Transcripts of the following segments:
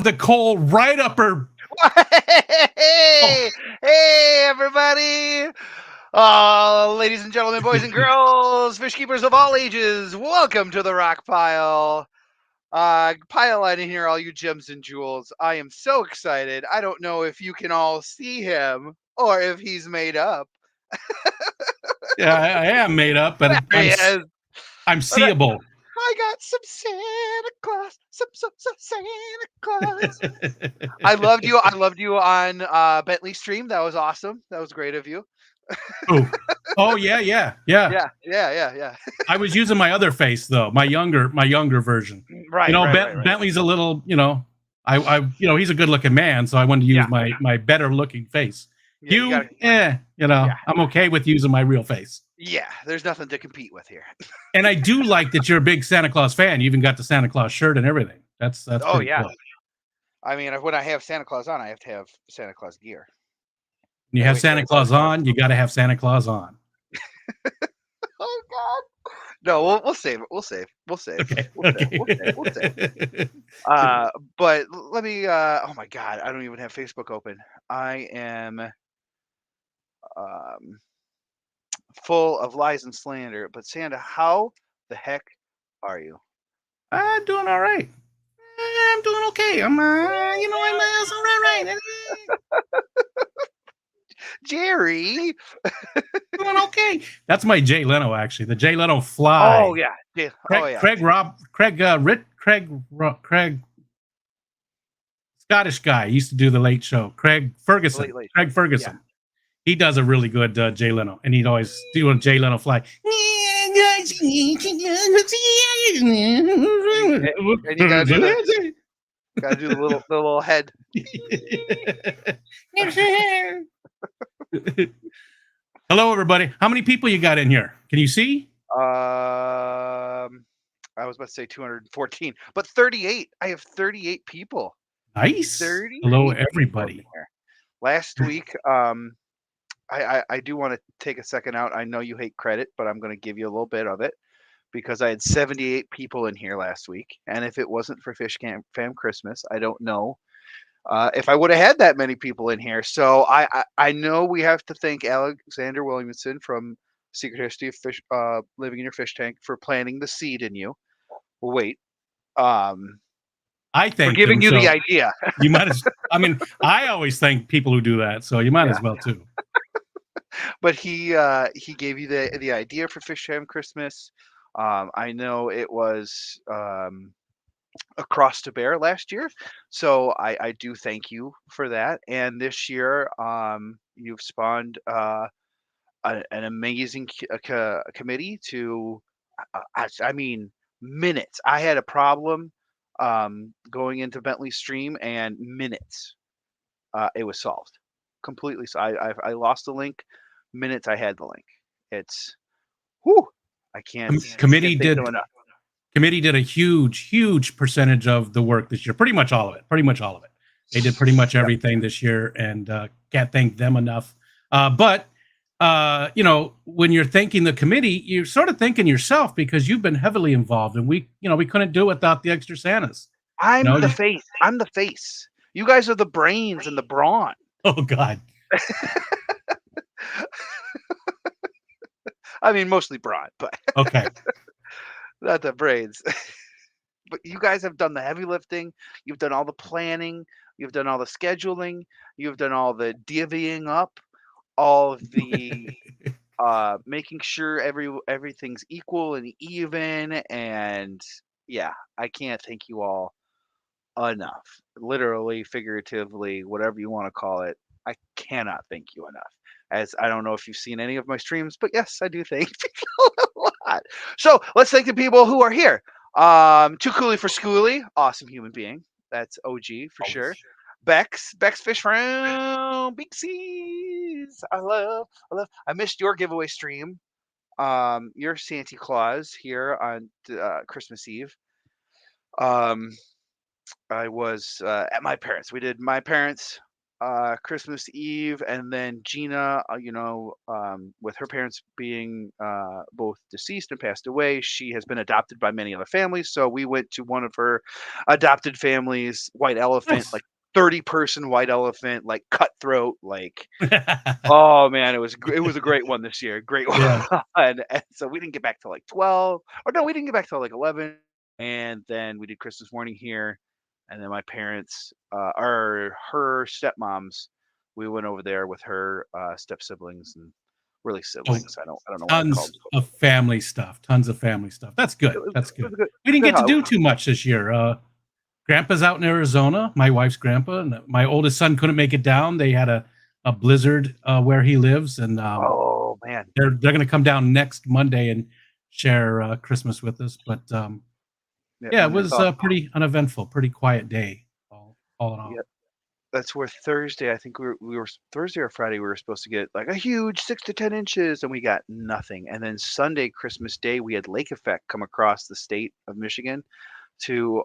the coal right up her. Hey, hey, everybody! Ladies and gentlemen, boys and girls, fish keepers of all ages, welcome to the Rock Pile. Pile on in here, all you gems and jewels. I am so excited. I don't know if you can all see him or if he's made up. Yeah, I am made up, but There he is. I'm seeable. I got some Santa Claus, some Santa Claus. I loved you. I loved you on Bentley Stream. That was awesome. That was great of you. Oh yeah. Yeah. I was using my other face though, my younger version. Right. Bentley's a little, he's a good looking man, so I wanted to use my better looking face. Yeah, I'm okay with using my real face. Yeah, there's nothing to compete with here. And I do like that you're a big Santa Claus fan. You even got the Santa Claus shirt and everything. That's oh yeah. cool. I mean, when I have Santa Claus on, I have to have Santa Claus gear. When you have Santa Claus on, you got to have Santa Claus on. Oh God. No, we'll save it. We'll save. Okay. We'll save. But let me. Oh my God, I don't even have Facebook open. I am full of lies and slander. But Santa, how the heck are you? I'm doing all right. I'm doing okay. I'm all right. Jerry. Doing okay. That's my Jay Leno, actually. The Jay Leno fly. Oh yeah. Craig, Scottish guy, used to do the Late Show. Craig Ferguson. Yeah. He does a really good Jay Leno, and he'd always do a Jay Leno fly. And you gotta do the little head. Hello, everybody. How many people you got in here? Can you see? I was about to say 214, but 38. I have 38 people. Nice. Hello, everybody. Last week, I do want to take a second out. I know you hate credit, but I'm going to give you a little bit of it because I had 78 people in here last week, and if it wasn't for Fish Camp Fam Christmas, I don't know if I would have had that many people in here. So I know we have to thank Alexander Williamson from Secret History of Fish, Living in Your Fish Tank, for planting the seed in you. Well, wait. I thank for giving you the idea. You might as. I mean, I always thank people who do that, so you might as well too. But he gave you the idea for Fish Ham Christmas. I know it was Across the Bear last year, so I do thank you for that. And this year, you've spawned an amazing committee to. I mean, minutes. I had a problem going into Bentley Stream, and minutes it was solved completely. So I lost the link. Minutes I had the link. It's I can't. Committee did a huge percentage of the work this year. Pretty much all of it. They did pretty much everything this year, and can't thank them enough. But when you're thanking the committee, you're sort of thanking yourself because you've been heavily involved, and we couldn't do it without the extra Santas. I'm the face. I'm the face. You guys are the brains and the brawn. Oh God. I mean, mostly brawn, but okay. Not the brains. But you guys have done the heavy lifting. You've done all the planning. You've done all the scheduling. You've done all the divvying up, all of the making sure everything's equal and even. And yeah, I can't thank you all enough. Literally, figuratively, whatever you want to call it. I cannot thank you enough. As I don't know if you've seen any of my streams, but yes, I do thank people a lot. So let's thank the people who are here. Too Cooley for Schooly, awesome human being. That's OG for sure. Bex Fish from Big C's. I missed your giveaway stream. Your Santa Claus here on Christmas Eve. I was at my parents. We did my parents. Christmas Eve, and then Gina, with her parents being both deceased and passed away, she has been adopted by many other families. So we went to one of her adopted families, white elephant, Nice. like 30-person white elephant, like cutthroat, like oh man, it was a great one this year, great one. Yeah. And so we didn't get back till like 12, or no, we didn't get back till like 11, and then we did Christmas morning here, and then my parents, or her stepmoms, we went over there with her step siblings and really Oh, siblings. I don't know why I called tons them. of family stuff. Tons of family stuff. That's It good. was, That's it was good. a good, We didn't good get to holiday. do too much this year. Grandpa's out in Arizona. My wife's grandpa, and my oldest son couldn't make it down. They had a blizzard where he lives, and Oh man, they're going to come down next Monday and share Christmas with us. But yeah, yeah, it and it's was all a pretty uneventful, pretty quiet day, all in yeah. all. That's where Thursday, I think we were Thursday or Friday, we were supposed to get like a huge 6 to 10 inches, and we got nothing. And then Sunday, Christmas Day, we had lake effect come across the state of Michigan to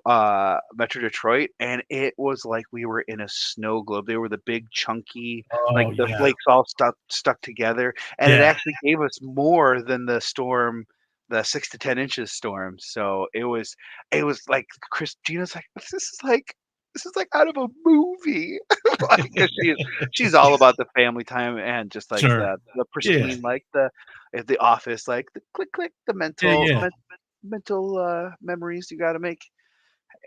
Metro Detroit, and it was like we were in a snow globe. They were the big chunky, like Oh the yeah, flakes all stuck together, and it yeah, actually gave us more than the storm, the 6 to 10 inches storm. So it was like Gina's like, this is like out of a movie. Like, 'cause she's all about the family time and just like sure, the yeah, pristine, like the office, like the click click, the yeah, yeah. mental memories you got to make.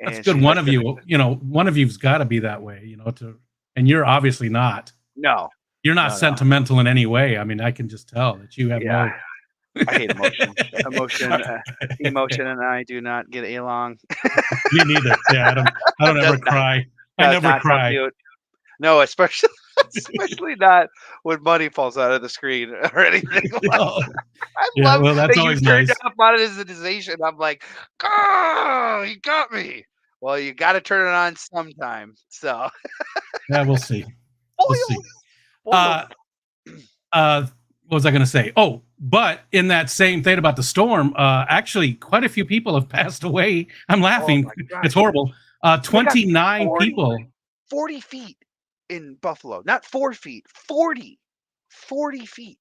That's And good. she's One like, of you, one of you's got to be that way, and you're obviously not. no, You're not no, no, sentimental in any way. I mean, I can just tell that you have yeah, no. I hate emotion. Emotion and I do not get along. Me neither. Yeah, I don't ever does not cry. I does never not sound cry. cute. No, especially especially not when money falls out of the screen or anything like. Oh, I yeah, love well, that's that you always turned nice. off monetization. I'm like, oh, you got me. Well, you got to turn it on sometime. So Yeah, we'll see. We'll see. spoiled, spoiled. Uh, what was I going to say? Oh, but in that same thing about the storm, actually, quite a few people have passed away. I'm Oh laughing. my It's gosh. horrible. They got 29 40, people. 40 feet in Buffalo. Not 4 feet, 40. 40 feet,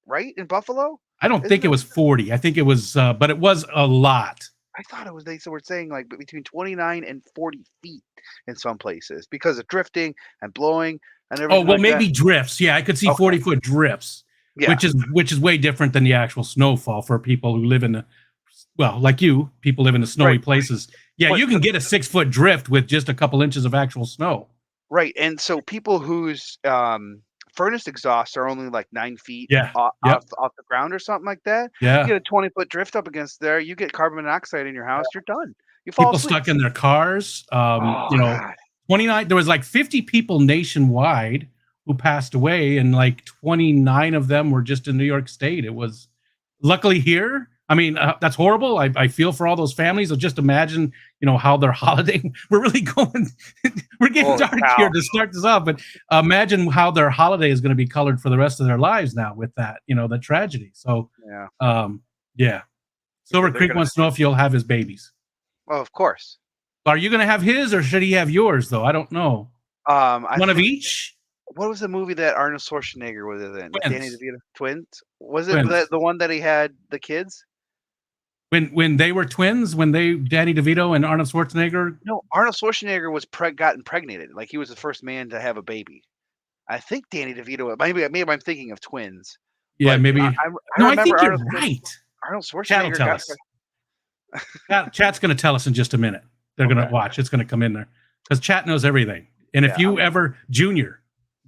right? In Buffalo? I don't Isn't think it it? was 40. I think it was, but it was a lot. I thought it was, they were saying like between 29 and 40 feet in some places because of drifting and blowing and Oh, everything well, like that. maybe drifts. Yeah, I could see Okay. 40-foot drifts, Yeah. which is way different than the actual snowfall for people who live in the well, like you, people live in the snowy Right. places. Yeah, But you can get a 6-foot drift with just a couple inches of actual snow. right. And so people whose furnace exhausts are only like 9 feet Yeah. off Yep. the ground or something like that. You Yeah. get a 20-foot drift up against there, you get carbon monoxide in your house, you're done. You fall People asleep. stuck in their cars. Oh God. 29. There was like 50 people nationwide who passed away, and like 29 of them were just in New York State. It was luckily here. I mean, that's horrible. I feel for all those families. So just imagine, how their holiday. We're really going. We're getting Holy dark cow. here to start this off, but imagine how their holiday is going to be colored for the rest of their lives now with that, the tragedy. So, Yeah. yeah. Silver They're Creek gonna wants to know if you'll have his babies. Oh, of course. Are you going to have his, or should he have yours? Though I don't know. I One of think each. what was the movie that Arnold Schwarzenegger was in with Danny Twins. DeVito? Twins? Was it Twins. the one that he had the kids? When they were twins, when Danny DeVito and Arnold Schwarzenegger. No, Arnold Schwarzenegger was got impregnated. Like he was the first man to have a baby. I think Danny DeVito. Maybe I'm thinking of twins, Yeah, but maybe. I No, I remember think you're right. Arnold Chat will Schwarzenegger tell got. us. Chat's going to tell us in just a minute. They're going Okay. to watch. It's going to come in there because Chat knows everything. And if Yeah, you ever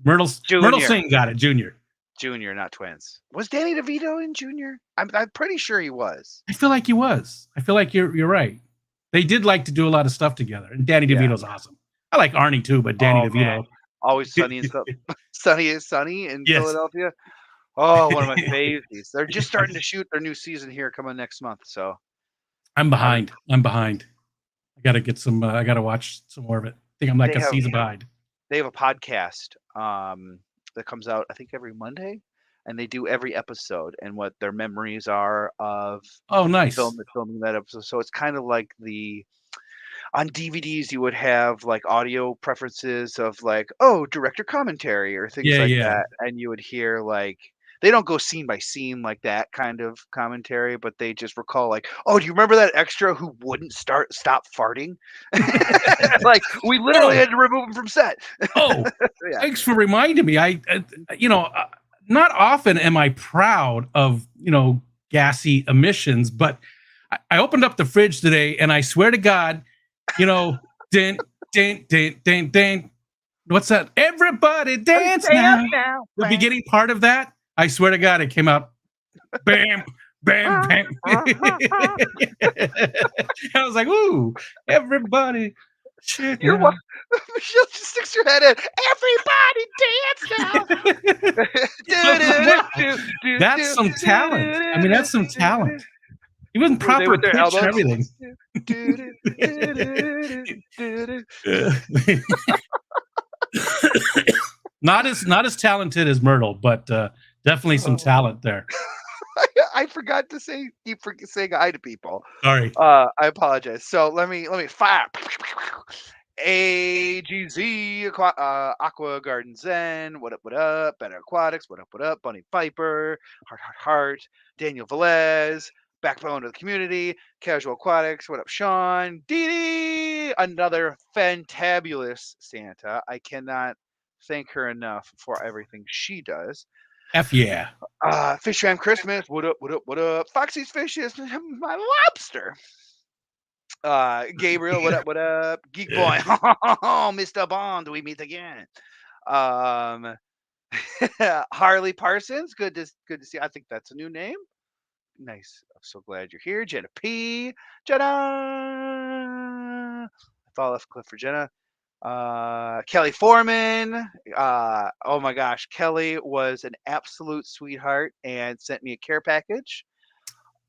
Myrtle Junior. Singh got it, Junior. Junior, not twins. Was Danny DeVito in Junior? I'm pretty sure he was. I feel like he was. I feel like you're right. They did like to do a lot of stuff together, and Danny Yeah. DeVito's awesome. I like Arnie too, but Danny Oh, DeVito. man. Always sunny in sunny in Yes. Philadelphia. Oh, one of my faves. They're just starting to shoot their new season here coming next month. So I'm behind. I got to get some. I got to watch some more of it. I think I'm like They a have- season behind. they have a podcast that comes out, I think, every Monday, and they do every episode and what their memories are of Oh, nice. filming that episode. So it's kind of like on DVDs you would have like audio preferences of like, oh, director commentary or things Yeah, like yeah. that, and you would hear like they don't go scene by scene like that kind of commentary, but they just recall like, oh, do you remember that extra who wouldn't stop farting? Like we literally Oh, had to remove him from set. oh, Yeah. thanks for reminding me. You know, not often am I proud of, gassy emissions, but I opened up the fridge today and I swear to God, you know, din, din, din, din, din. What's that? Everybody dance Dance now. now. The beginning part of that, I swear to God, it came out bam, bam, bam. I was like, ooh, everybody. Shit. You're Yeah. what? Michelle just sticks her head in. Everybody dance now. I was like, wow, that's some talent. I mean, that's some talent. Even Were they proper with their pitch and elbows? everything. Not as talented as Myrtle, but definitely some talent there. I forgot to say keep saying hi to people. Sorry. I apologize. So let me fire. AGZ Aqua Garden Zen. What up? What up? Better Aquatics. What up? What up? Bunny Piper. Heart. Daniel Velez. Backbone of the community. Casual Aquatics. What up, Sean? Dee Dee. Another fantabulous Santa. I cannot thank her enough for everything she does. F yeah. Fish Fam Christmas. What up? What up? What up? Foxy's Fishes. My lobster. Gabriel. What up? What up? Geek Boy. Mr. Bond. We meet again. Harley Parsons. Good to see. I think that's a new name. Nice. I'm so glad you're here. Jenna P. Jenna. I follow left clip for Jenna. Kelly Foreman. Oh my gosh, Kelly was an absolute sweetheart and sent me a care package.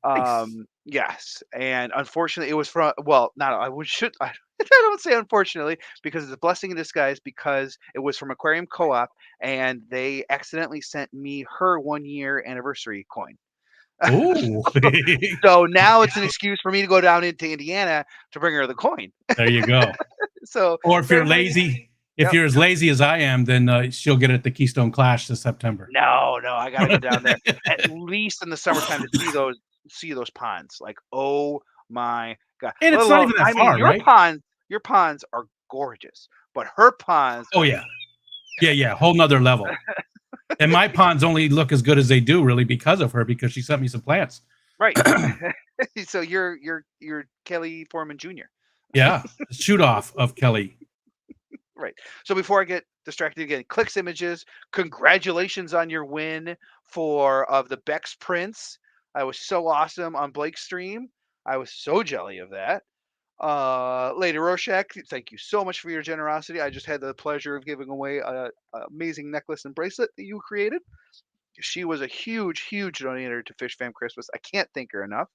Nice. Yes, and unfortunately, it was from not I would should I don't say unfortunately because it's a blessing in disguise because it was from Aquarium Co-op and they accidentally sent me her 1 year anniversary coin. Ooh. So now it's an excuse for me to go down into Indiana to bring her the coin. There you go. So Or if you're lazy, if Yep. you're as lazy as I am, then she'll get it at the Keystone Clash this September. No, I gotta go down there at least in the summertime to see those ponds. Like, oh my god! And Let it's not alone, even that I mean, far, right? your ponds are gorgeous, but her ponds Oh are yeah. Yeah. Whole nother level. And my ponds only look as good as they do, really, because of her, because she sent me some plants. right. So you're Kelly Foreman Jr. Yeah. Shoot off of Kelly. Right. So before I get distracted again, Clicks Images, congratulations on your win of the Bex Prince. I was so awesome on Blake's stream. I was so jelly of that. Lady Rorschach, thank you so much for your generosity. I just had the pleasure of giving away a amazing necklace and bracelet that you created. She was a huge donator to Fish Fam Christmas. I can't thank her enough.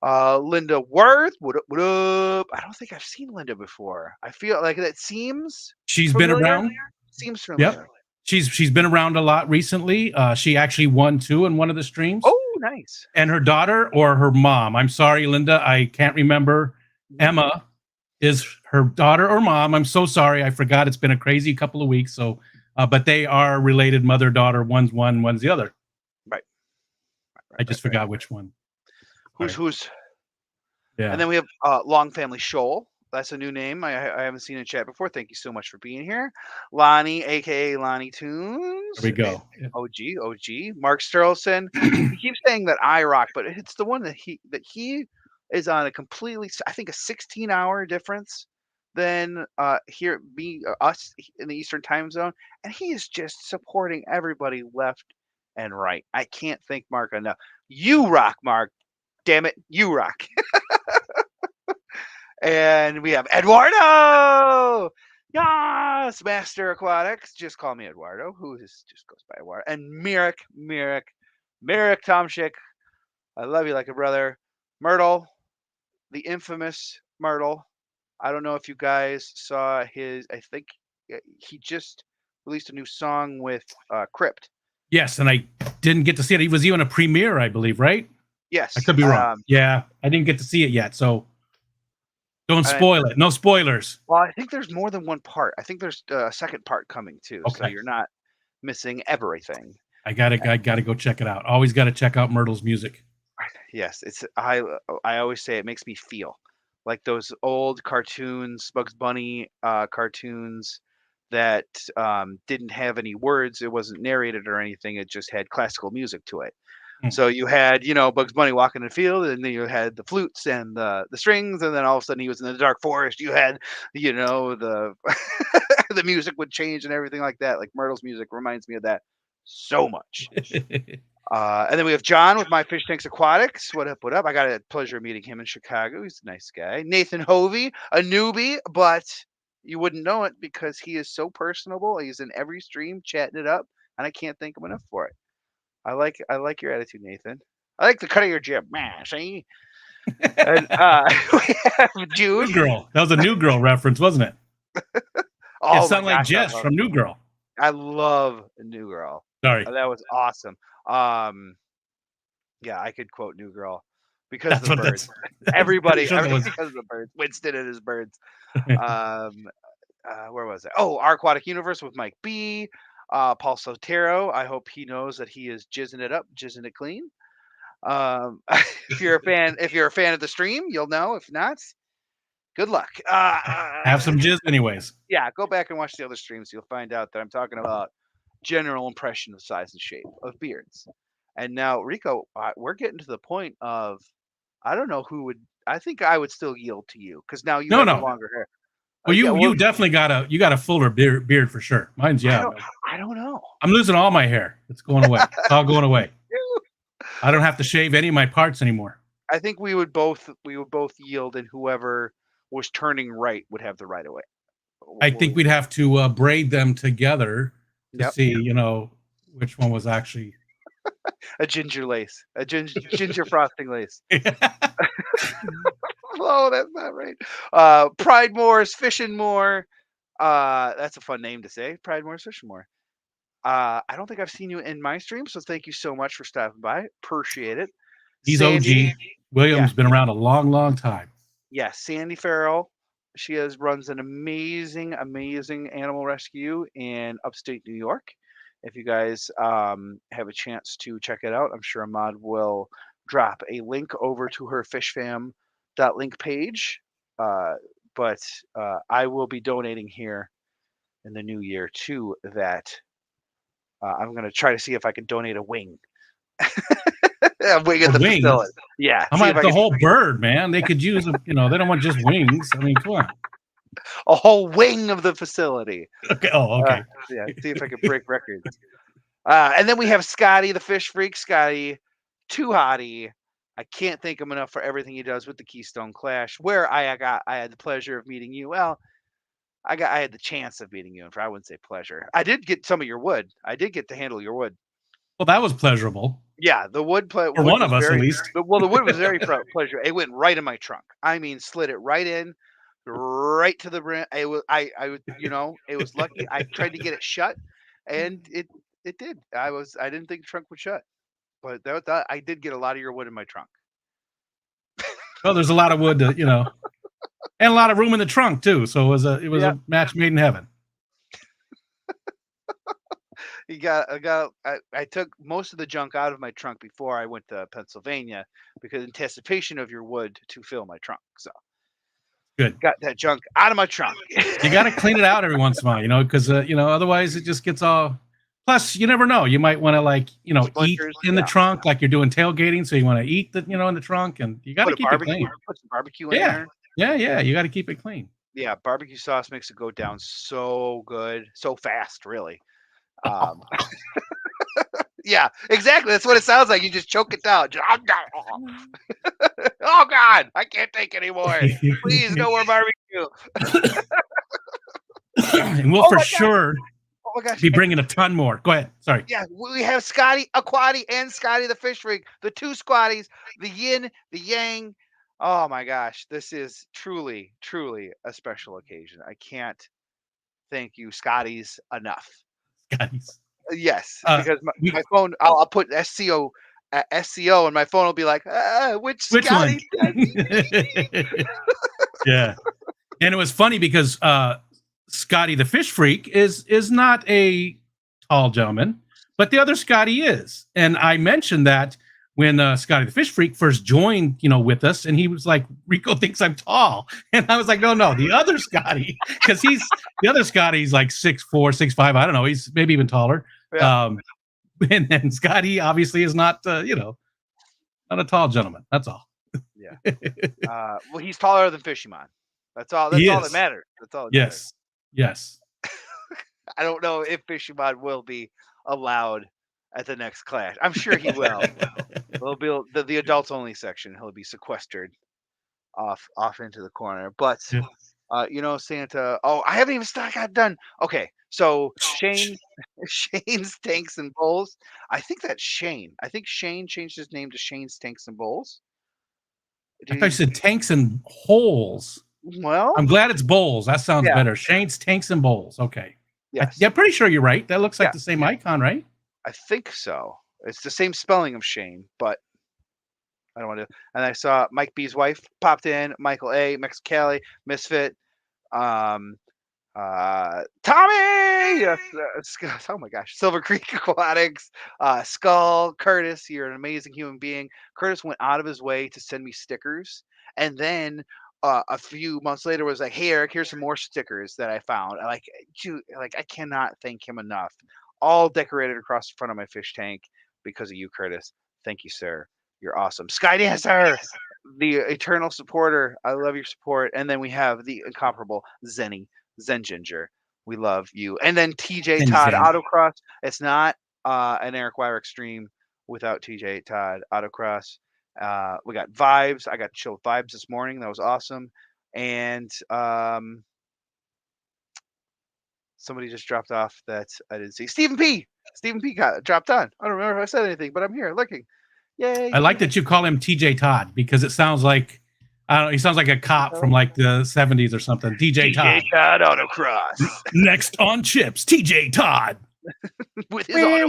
Linda Worth, what up? What up? I don't think I've seen Linda before. I feel like that seems She's familiar. been around. Seems familiar. Yep. She's been around a lot recently. She actually won too in one of the streams. Oh, nice. And her daughter or her mom. I'm sorry, Linda. I can't remember. Emma is her daughter or mom. I'm so sorry. I forgot. It's been a crazy couple of weeks. So, but they are related mother, daughter. One's one, one's the other. Right. I just forgot which one. Who's? Yeah. And then we have Long Family Shoal. That's a new name. I haven't seen in chat before. Thank you so much for being here. Lonnie, aka Lonnie Tunes. There we go. OG. Mark Sterlson. He keeps saying that I rock, but it's the one that he is on a completely, I think, a 16-hour difference than us in the Eastern Time Zone, and he is just supporting everybody left and right. I can't thank Mark enough. You rock, Mark. Damn it, you rock. And we have Eduardo. Yes, Master Aquatics. Just call me Eduardo, just goes by Eduardo. And Merrick Tomschick. I love you like a brother. Myrtle, the infamous Myrtle. I don't know if you guys saw I think he just released a new song with Crypt. Yes, and I didn't get to see it. He was even a premiere, I believe, right? Yes. I could be wrong. Yeah, I didn't get to see it yet. So Don't spoil it. No spoilers. Well, I think there's more than one part. I think there's a second part coming too, so Okay. you're not missing everything. I gotta go check it out. Always gotta check out Myrtle's music. Yes, I always say it makes me feel like those old cartoons, Bugs Bunny cartoons that didn't have any words. It wasn't narrated or anything. It just had classical music to it. Mm. So you had, Bugs Bunny walking in the field, and then you had the flutes and the strings, and then all of a sudden he was in the dark forest. You had, the the music would change and everything like that. Like Myrtle's music reminds me of that so much. And then we have John with My Fish Tanks Aquatics. What up? What up? I got a pleasure of meeting him in Chicago. He's a nice guy. Nathan Hovey, a newbie, but you wouldn't know it because he is so personable. He's in every stream chatting it up, and I can't thank him enough for it. I like your attitude, Nathan. I like the cut of your jib, man. See? And we have New Jude. Girl. That was a New Girl reference, wasn't it? Oh It sounded my like gosh, Jess from New Girl. I love New Girl. Sorry. That was awesome. Yeah, I could quote New Girl because That's of the what birds. that's. Everybody, Sure that was- because of the birds. Winston and his birds. Where was it? Oh, Our Aquatic Universe with Mike B. Paul Sotero. I hope he knows that he is jizzing it up, jizzing it clean. If you're a fan of the stream, you'll know. If not, good luck. Have some jizz, anyways. Yeah, go back and watch the other streams. You'll find out that I'm talking about general impression of size and shape of beards. And now, Rico, we're getting to the point of I don't know who would. I think I would still yield to you because now you have the longer hair. Well, yeah, you definitely got a fuller beard for sure. Mine's I don't know. I'm losing all my hair. It's going away. It's all going away. I don't have to shave any of my parts anymore. I think we would both yield, and whoever was turning right would have the right of way. I think we'd have to braid them together to Yep. see, which one was actually a ginger lace, a ginger frosting lace. Oh, that's not right. Pride Moore's Fishing More. That's a fun name to say. Pride Moore's Fishing More. I don't think I've seen you in my stream, so thank you so much for stopping by. Appreciate it. He's Sandy, OG. William's been around a long, long time. Yeah, Sandy Farrell. She runs an amazing animal rescue in upstate New York. If you guys have a chance to check it out, I'm sure Ahmad will drop a link over to her fishfam.link page. But I will be donating here in the new year to that. I'm going to try to see if I can donate a wing. A wing at the facility. Yeah. How about the whole bird, man? They could use, they don't want just wings. I mean, come on. A whole wing of the facility. Okay. Oh, okay. Yeah. See if I can break records. And then we have Scotty, the fish freak. Scotty, too hottie. I can't thank him enough for everything he does with the Keystone Clash, where I had the pleasure of meeting you. Well, I had the chance of meeting you, and I wouldn't say pleasure. I did get some of your wood. I did get to handle your wood. Well, that was pleasurable. Yeah, the wood for one of us at least. The wood was very pleasure. It went right in my trunk. I mean, slid it right in, right to the rim. It was it was lucky. I tried to get it shut, and it did. I didn't think the trunk would shut, but that I did get a lot of your wood in my trunk. Well, there's a lot of wood, and a lot of room in the trunk too. So it was a match made in heaven. I took most of the junk out of my trunk before I went to Pennsylvania because anticipation of your wood to fill my trunk. So good. Got that junk out of my trunk. You got to clean it out every once in a while, because otherwise it just gets all. Plus, you never know. You might want to eat in the trunk like you're doing tailgating. So you want to eat in the trunk, and you got to keep it clean. Put some barbecue in there. Yeah. You got to keep it clean. Yeah, barbecue sauce makes it go down so good, so fast, really. Yeah, exactly. That's what it sounds like. You just choke it down. Oh God, I can't take anymore. Please, no more barbecue. And we'll sure be bringing a ton more. Go ahead. Sorry. Yeah, we have Scotty Aquati and Scotty the Fish Freak, the two Squatties, the yin, the yang. Oh my gosh, this is truly, truly a special occasion. I can't thank you, Scotties, enough. Scotties. Yes, because my phone, I'll put SCO, and my phone will be like, which Scotty? one? Yeah. And it was funny because Scotty the fish freak is not a tall gentleman, but the other Scotty is. And I mentioned that when Scotty the fish freak first joined, with us, and he was like, "Rico thinks I'm tall," and I was like, "No, the other Scotty," because the other Scotty's like 6'4", 6'5". I don't know. He's maybe even taller. Yeah. And then Scotty obviously is not, not a tall gentleman. That's all. Yeah. Well, he's taller than Fishymon. That's all. That's He all is. that matters. That's all. That matters. Yes. I don't know if Fishymon will be allowed at the next clash. I'm sure he will. There'll be the adults only section. He'll be sequestered off into the corner. But Santa. Oh, I haven't even got done. Okay, so Shane's Tanks and Bowls. I think that's Shane. I think Shane changed his name to Shane's Tanks and Bowls. I thought you said tanks and holes. Well, I'm glad it's bowls. That sounds Yeah. better. Shane's Tanks and Bowls. Okay. yes, Yeah, pretty sure you're right. That looks like Yeah. the same icon, right? I think so. It's the same spelling of Shane, but I don't want to. And I saw Mike B's wife popped in, Michael A, Mexicali, Misfit, Tommy. Yes, oh my gosh, Silver Creek Aquatics, Skull, Curtis. You're an amazing human being. Curtis went out of his way to send me stickers, and then a few months later was like, "Hey Eric, here's some more stickers that I found." I cannot thank him enough. All decorated across the front of my fish tank because of you, Curtis. Thank you, sir. You're awesome. Sky Dancer, the eternal supporter. I love your support. And then we have the incomparable Zen Ginger. We love you. And then TJ Todd Zen. Autocross. It's not an Eric Wire Extreme without TJ Todd Autocross. We got Vibes. I got Chill Vibes this morning. That was awesome. And somebody just dropped off that I didn't see. Stephen P got dropped on. I don't remember if I said anything, but I'm here looking. Yay. I like that you call him TJ Todd because it sounds like, I don't know, he sounds like a cop from like the 70s or something. TJ Todd. Todd Autocross. Next on Chips, TJ Todd. With his autocross.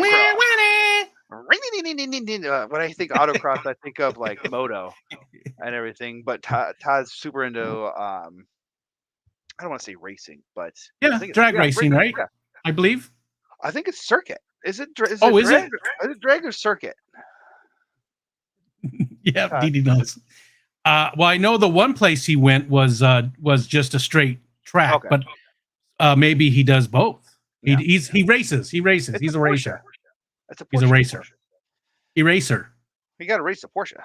When I think autocross, I think of like moto and everything. But Todd's super into I don't want to say racing, but Yeah, drag racing, right? Yeah. I believe. I think it's circuit. Is it? Is Oh, it is drag? it? Is it drag or circuit? Yeah, Dee knows. Well, I know the one place he went was just a straight track, Okay. but maybe he does both. Yeah. He races. He's It's a racer. It's a Porsche. He's a racer. Porsche. Eraser, You got to race a Porsche.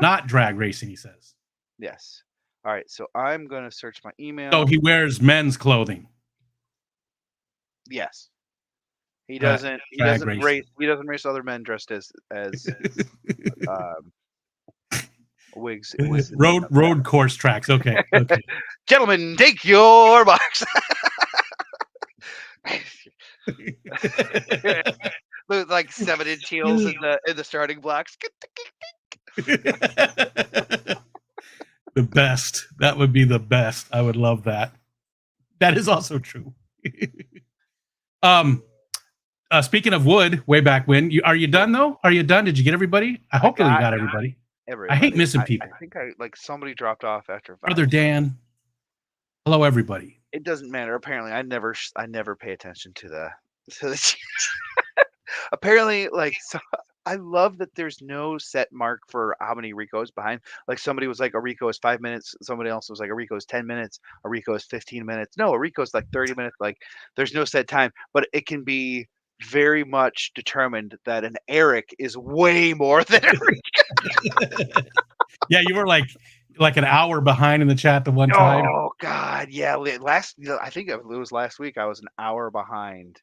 not drag racing. He says. Yes. All right. So I'm gonna search my email. So he wears men's clothing. Yes. He Drag- doesn't. He drag doesn't racing. race. He doesn't race other men dressed as wigs. road course tracks. Okay. Okay. Gentlemen, take your box. With like 7-inch heels in the starting blocks. The best. That would be the best. I would love that. That is also true. Speaking of wood, way back when, are you done though? Are you done? Did you get everybody? I hope you got everybody. I hate missing people. I think somebody dropped off after Brother Dan. Hello, everybody. It doesn't matter. Apparently, I never pay attention to the apparently, so I love that there's no set mark for how many Rico's behind. Like somebody was like, a Rico is 5 minutes. Somebody else was like, a Rico is 10 minutes. A Rico is 15 minutes. No, a Rico is like 30 minutes. Like there's no set time, but it can be very much determined that an Eric is way more than a Rico. Yeah, you were like an hour behind in the chat the one time. Oh God, yeah. I think it was last week. I was an hour behind,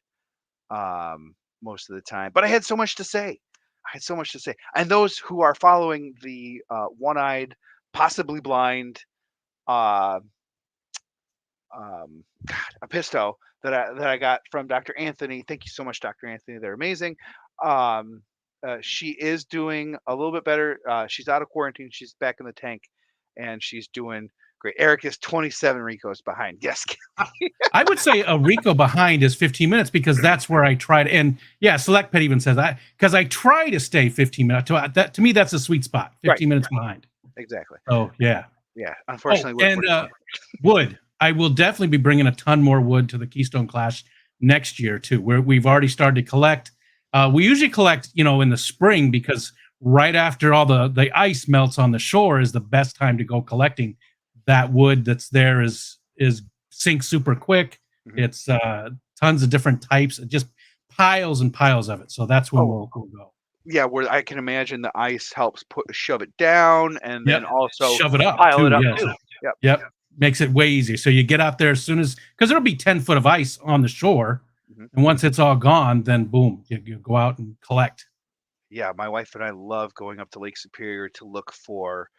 most of the time. But I had so much to say. And those who are following the one-eyed, possibly blind, Episto that I got from Dr. Anthony. Thank you so much, Dr. Anthony. They're amazing. She is doing a little bit better. She's out of quarantine. She's back in the tank, and she's doing great. Eric is 27 Ricos behind. Yes. I would say a Rico behind is 15 minutes because that's where I tried. And yeah, Select Pet even says because I try to stay 15 minutes. To me, that's a sweet spot. 15 minutes behind. Exactly. Oh yeah. Yeah, Oh, unfortunately, and wood. I will definitely be bringing a ton more wood to the Keystone Clash next year too. We've already started to collect. We usually collect, in the spring because right after all the ice melts on the shore is the best time to go collecting. That wood that's there is sinks super quick. Mhm. It's tons of different types, just piles and piles of it. So that's when Oh, we'll go. yeah, where I can imagine the ice helps shove it down and Yep. then also Shove it up pile it too. up Yes. too. Yep. Yep. Makes it way easier. So you get out there as soon as, because there'll be 10 foot of ice on the shore. Mhm. And once it's all gone, then boom, you go out and collect. Yeah, my wife and I love going up to Lake Superior to look for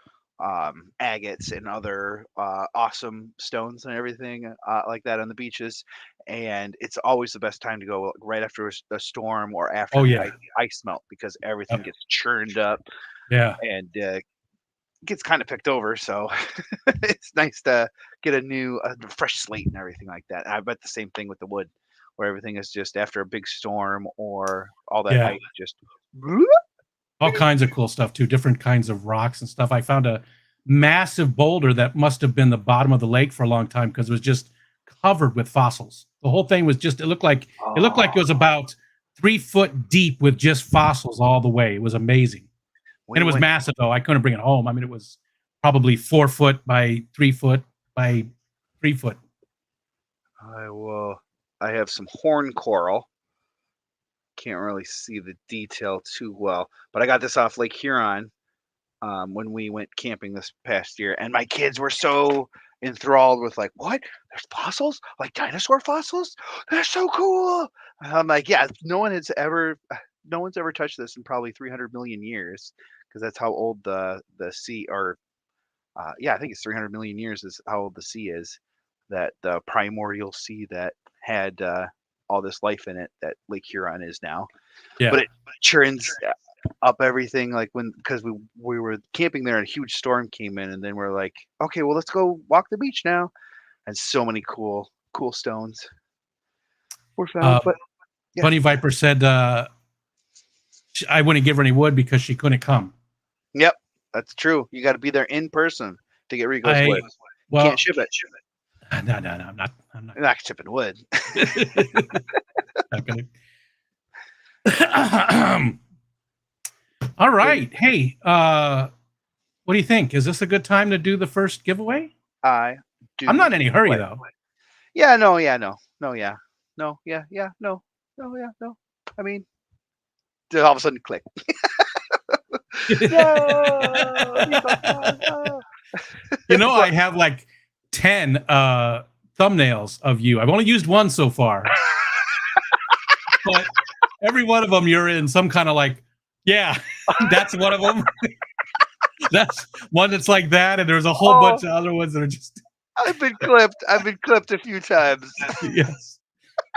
agates and other awesome stones and everything like that on the beaches. And it's always the best time to go right after a storm or after Oh, the yeah. ice melt because everything Yep. gets churned up Yeah. and gets kind of picked over. So it's nice to get a fresh slate and everything like that. I bet the same thing with the wood, where everything is just after a big storm or all that Yeah. ice just. All kinds of cool stuff too, different kinds of rocks and stuff. I found a massive boulder that must have been the bottom of the lake for a long time because it was just covered with fossils. The whole thing was just, it looked like it was Oh, about 3 foot deep with just fossils all the way. It was amazing. And we it was went. massive though. I couldn't bring it home. I mean, it was probably 4 foot by 3 foot by 3 foot. I will. I have some horn coral. Can't really see the detail too well, but I got this off Lake Huron when we went camping this past year, and my kids were so enthralled with like, "What? There's fossils? Like dinosaur fossils? That's so cool!" And I'm like, "Yeah, no one's ever touched this in probably 300 million years, because that's how old the sea or yeah, I think it's 300 million years is how old the sea is. That the primordial sea that had all this life in it that Lake Huron is now, but Yeah. it churns up everything like when because we were camping there and a huge storm came in and then we're like, okay, well let's go walk the beach now, and so many cool stones were found. Uh, But yeah, Bunny Viper said I wouldn't give her any wood because she couldn't come. yep, that's true. You got to be there in person to get Rico's I wood. You can't well, ship it. no, no, no, I'm not. I'm not. You're not shipping wood. Not gonna. All Maybe right. Hey, what do you think? Is this a good time to do the first giveaway? I I'm do. not in any hurry What? though. Yeah, no, yeah, no, yeah, no, yeah, yeah, no, yeah, no. I mean, then all of a sudden click. No, Rico's gone. No. I But have like 10 thumbnails of you. I've only used one so far, but every one of them you're in some kind of like, yeah, that's one of them. That's one that's like that, and there's a whole oh, bunch of other ones that are just I've been clipped. I've been clipped a few times. yes.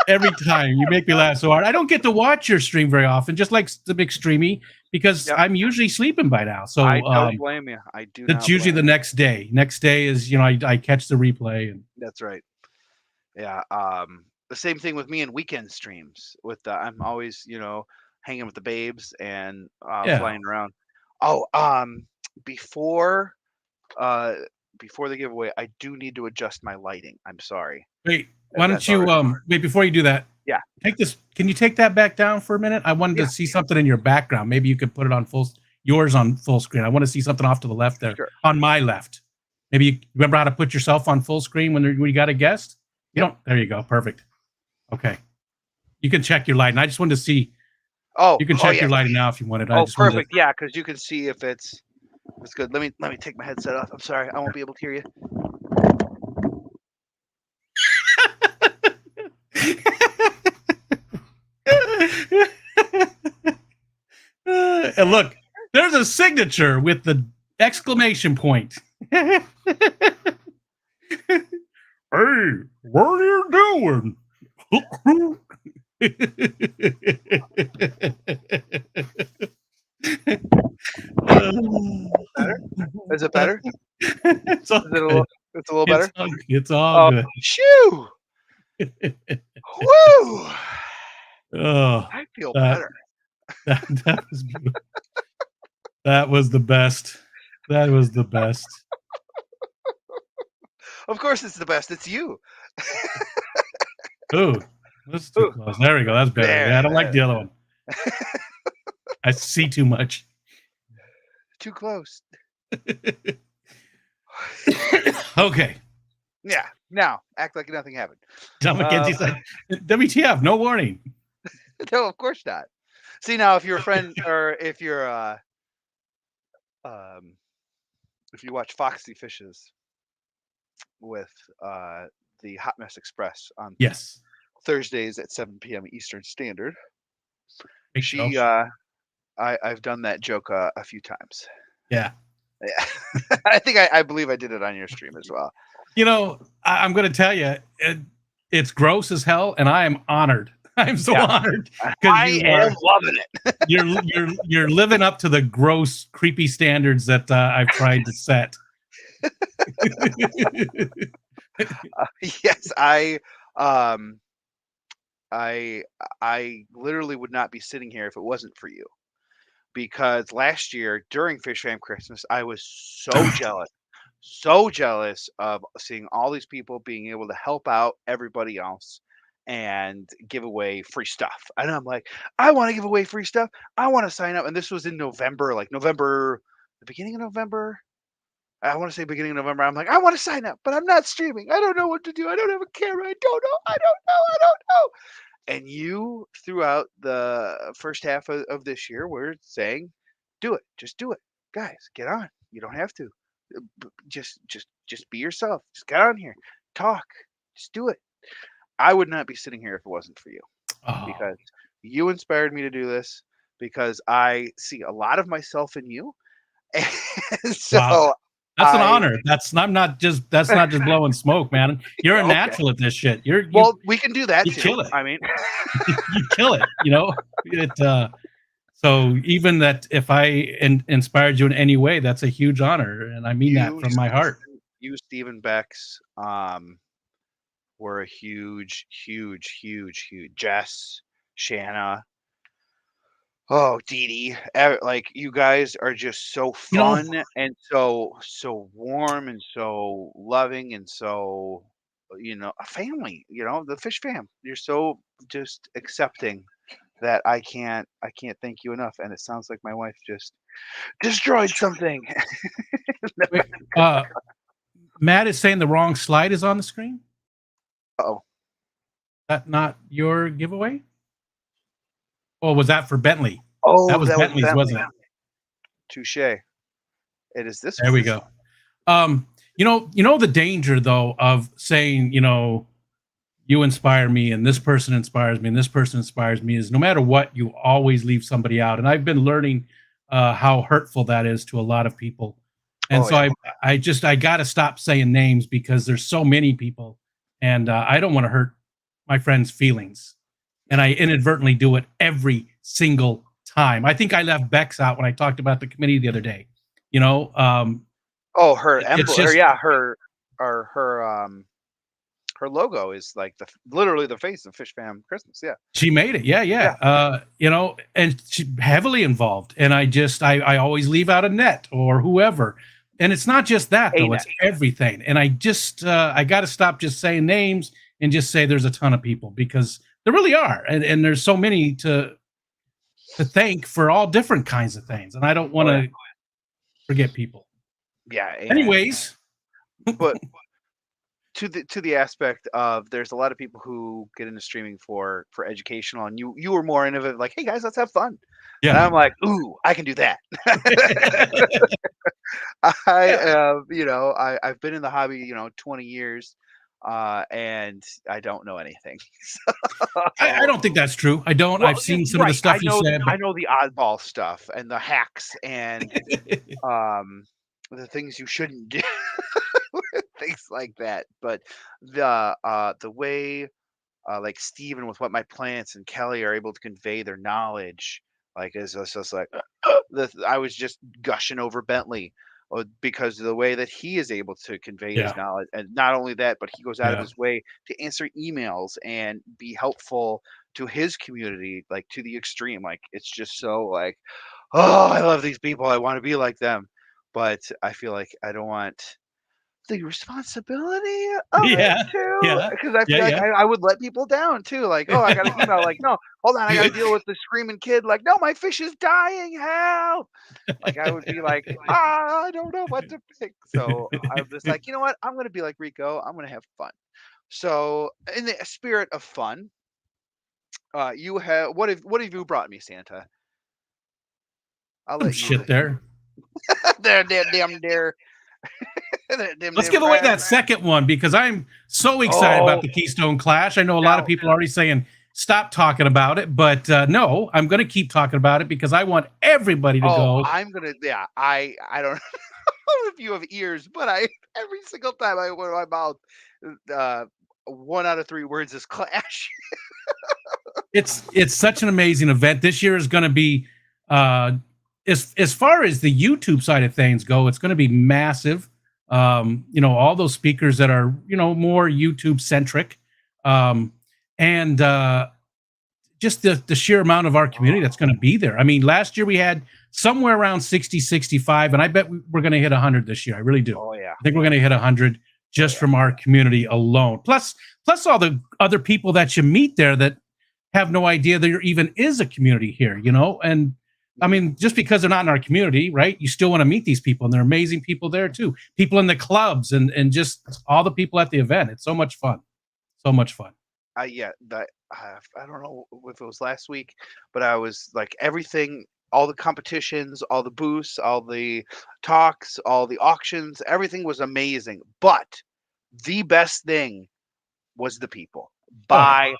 Every time you make me laugh so hard. I don't get to watch your stream very often, just like the big streamy, because Yep, I'm usually sleeping by now. I So don't blame you. I do that's not usually blame the you. next day. Next day is I catch the replay and That's right. Yeah. The same thing with me and weekend streams. With I'm always hanging with the babes and yeah. flying around. Oh, before uh before the giveaway, I do need to adjust my lighting. I'm sorry Wait, if why don't that's all you right. wait before you do that? Yeah. Take this. Can you take that back down for a minute? I wanted to Yeah. see something in your background. Maybe you could put it on yours on full screen. I want to see something off to the left there, Sure. on my left. Maybe you remember how to put yourself on full screen when you got a guest? You Yep. don't. There you go. Perfect. Okay. You can check your lighting. I just wanted to see. Oh. You can Oh check yeah. your lighting now if you wanted. I Oh, just wanted perfect. Yeah, because you can see if it's good. Let me take my headset off. I'm sorry, I won't be able to hear you. to. And look, there's a signature with the exclamation point. Hey, what are you doing? Better? Is it better? It's all Is it a good. little? It's a little better. It's all Oh, good. shoo! Woo! Oh, I feel that better. that was beautiful. That was the best. That was the best. Of course, it's the best. It's you. Ooh, that's too Ooh, close. There we go. That's better. there, Yeah, I don't like the other one. I see too much. too close. Okay. Yeah. Now, act like nothing happened. John McKenzie said, WTF, no warning. No, of course not. See, now, if you're a friend or um, if you watch Foxy Fishes with the Hot Mess Express on Yes. Thursdays at 7 p.m. Eastern Standard, Big show. she I've done that joke a few times. Yeah. Yeah. I think I believe I did it on your stream as well. You know, I'm going to tell you, it's gross as hell, and I am honored. I'm so honored I am loving it. you're living up to the gross, creepy standards that I've tried to set. Yes, I literally would not be sitting here if it wasn't for you. Because last year during Fish Fam Christmas, I was so jealous of seeing all these people being able to help out everybody else and give away free stuff. And I'm like, I want to give away free stuff. I want to sign up. And this was in November, the beginning of November. I want to say beginning of November. I'm like, I want to sign up, but I'm not streaming. I don't know what to do. I don't have a camera. I don't know. I don't know. I don't know. And you, throughout the first half of this year, were saying, do it. Just do it. Guys, get on. You don't have to. Just be yourself. Just get on here. Talk. Just do it. I would not be sitting here if it wasn't for you. Because you inspired me to do this, because I see a lot of myself in you. And so wow. That's an honor. That's not just blowing smoke, man. You're a natural at this shit. We can do that you too. Kill it. I mean, you kill it. You know, so even that, if I inspired you in any way, that's a huge honor, and I mean that from my heart. You, Stephen Becks, were a huge. Jess, Shanna, Dee Dee, like, you guys are just so fun and so warm and so loving and so, a family, the Fish Fam. You're so just accepting that I can't thank you enough. And it sounds like my wife just destroyed something. Wait, Matt is saying the wrong slide is on the screen. Uh-oh. That not your giveaway? Oh, was that for Bentley? Oh, that was Bentley's, wasn't it? Touche. It is this there one. We go. You know the danger though of saying, you inspire me and this person inspires me and this person inspires me, is no matter what, you always leave somebody out. And I've been learning how hurtful that is to a lot of people. And I got to stop saying names, because there's so many people, and I don't want to hurt my friends' feelings. And I inadvertently do it every single time. I think I left Bex out when I talked about the committee the other day. Her emblem, her logo is like literally the face of Fish Fam Christmas. Yeah, she made it. Yeah. And she's heavily involved. And I always leave out Annette or whoever. And it's not just that though; it's everything. And I got to stop just saying names and just say there's a ton of people, because there really are, and there's so many to thank for all different kinds of things, and I don't want to forget people. Yeah. Anyways, but to the aspect of, there's a lot of people who get into streaming for educational, and you were more innovative, like, hey guys, let's have fun. Yeah. And I'm like, ooh, I can do that. I've been in the hobby, 20 years. And I don't know anything. So, I don't think that's true. I don't. I've seen some of the stuff you said. I know the oddball stuff and the hacks and the things you shouldn't do, things like that. But the way, like Steven, with what my plants and Kelly are able to convey their knowledge, like, is just like I was just gushing over Bentley. Because of the way that he is able to convey his knowledge. And not only that, but he goes out of his way to answer emails and be helpful to his community, like, to the extreme. Like, it's just so like, oh, I love these people. I want to be like them. But I feel like I don't want the responsibility of Yeah, it too, yeah, because I yeah, feel like yeah. I would let people down too. Like, oh, I got an email. Like, no, hold on, I got to deal with the screaming kid. Like, no, my fish is dying. Help! Like, I would be like, I don't know what to pick. So I'm just like, you know what? I'm gonna be like Rico. I'm gonna have fun. So, in the spirit of fun, you have what have you brought me, Santa? I'll Some let you. shit there. There, there, damn, there, them, Let's them give away friends. that second one because I'm so excited about Oh, the Keystone Clash. I know a lot of now people are already saying stop talking about it, but no, I'm going to keep talking about it because I want everybody to oh, go. I'm gonna yeah, I don't know if you have ears, but I every single time I open my mouth, uh, 1 out of 3 words is clash. It's such an amazing event. This year is going to be uh as far as the YouTube side of things go, it's going to be massive. All those speakers that are, more YouTube centric. Um and just the sheer amount of our community that's going to be there. I mean, last year we had somewhere around 60, 65, and I bet we're going to hit 100 this year. I really do. Oh, yeah. I think we're going to hit 100 Oh, just yeah. from our community alone. Plus all the other people that you meet there that have no idea there even is a community here, And I Mhm. mean, just because they're not in our community, right? You still want to meet these people, and they're amazing people there too. People in the clubs and just all the people at the event. It's so much fun. So much fun. Yeah, that I don't know if it was last week, but I was like everything, all the competitions, all the booths, all the talks, all the auctions, everything was amazing. But the best thing was the people Oh yeah. by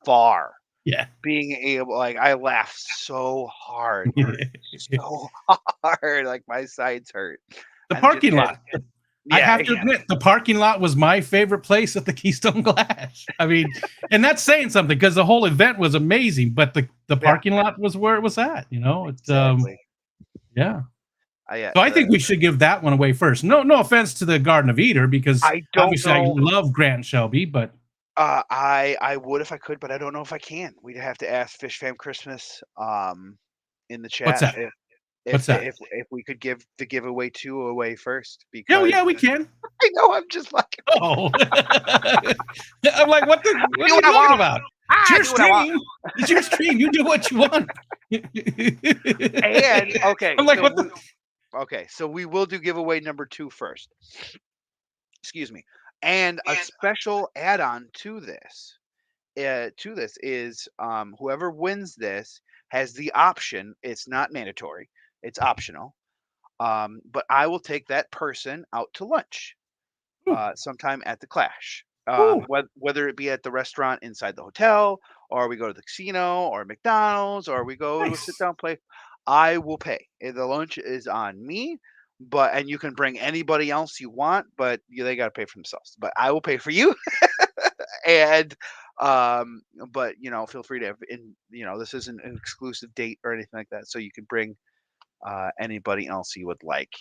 far. Yeah. Being able like, I laughed so hard, like, my sides hurt, The and just parking had lot. I yeah, have to yeah, admit, the parking lot was my favorite place at the Keystone Clash. I mean, and that's saying something because the whole event was amazing, but the yeah, parking lot was where it was at. exactly. Yeah. Yeah, So I think we should give that one away first. No offense to the Garden of Eater, because I don't obviously I know, love Grant Shelby, but I would if I could, but I don't know if I can. We'd have to ask Fish Fam Christmas, in the what's chat that? What's that? if we could give the giveaway 2 away first Yeah, because yeah, we can. I know I'm just like, Oh, I'm like, I what do are you what I talking want. about? It's I your do what I want. stream. It's your stream. You do what you want. And okay, I'm like, what the? so we will do giveaway number 2 first. Excuse me. And a special add-on to this is whoever wins this has the option. It's not mandatory. It's optional. But I will take that person out to lunch Ooh, sometime at the Clash. ooh, Whether it be at the restaurant inside the hotel, or we go to the casino, or McDonald's, or we go to a sit nice. down place, I will pay. The lunch is on me, and you can bring anybody else you want, but they got to pay for themselves. But I will pay for you, and um, but feel free to, this isn't an exclusive date or anything like that, so you can bring anybody else you would like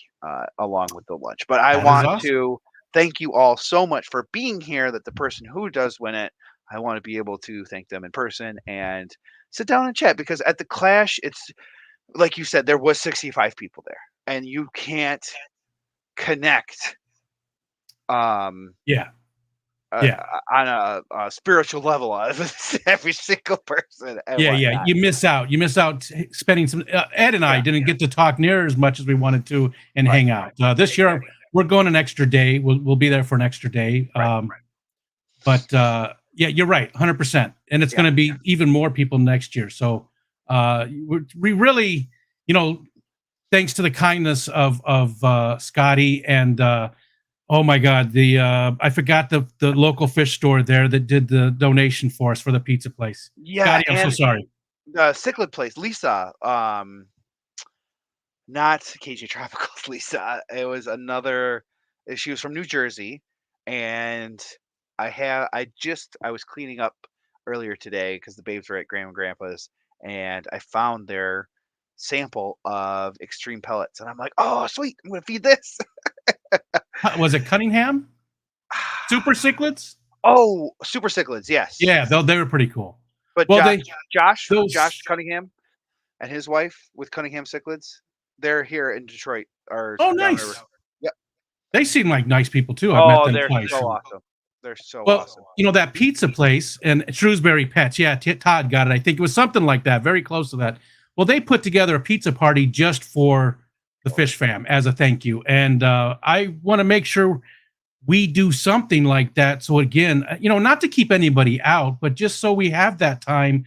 along with the lunch. But I That is want awesome. to thank you all so much for being here. That the person who does win it, I want to be able to thank them in person and sit down and chat, because at the Clash, it's like you said, there was 65 people there, and you can't connect um, Yeah, uh, yeah, on a spiritual level with every single person and yeah, yeah. whatnot. You miss out. You miss out spending some. Ed and I Yeah, didn't get to talk near as much as we wanted to and right, hang out. This year exactly, we're going an extra day. We'll be there for an extra day. right, But yeah, you're right, 100%. And it's yeah, going to be even more people next year. So we really, you know, thanks to the kindness of Scotty and oh my God, the I forgot the local fish store there that did the donation for us for the pizza place. yeah, Scotty, I'm so and sorry. the cichlid place, Lisa, not KJ Tropicals Lisa. It was another. She was from New Jersey, and I was cleaning up earlier today because the babes were at Grandma and Grandpa's, and I found their sample of extreme pellets, and I'm like, oh sweet, I'm gonna feed this. Was it Cunningham? Super cichlids? Oh, super cichlids, yes. Yeah, they were pretty cool. But Well, they Josh those. Cunningham and his wife with Cunningham cichlids, they're here in Detroit or Oh, down there. nice. Yep. They seem like nice people too. I've met Oh, them they're twice. so awesome. They're so Well, awesome. that pizza place and Shrewsbury Pets. Yeah, Todd got it. I think it was something like that, very close to that. Well, they put together a pizza party just for the Fish Fam as a thank you, and I want to make sure we do something like that. So again, not to keep anybody out, but just so we have that time.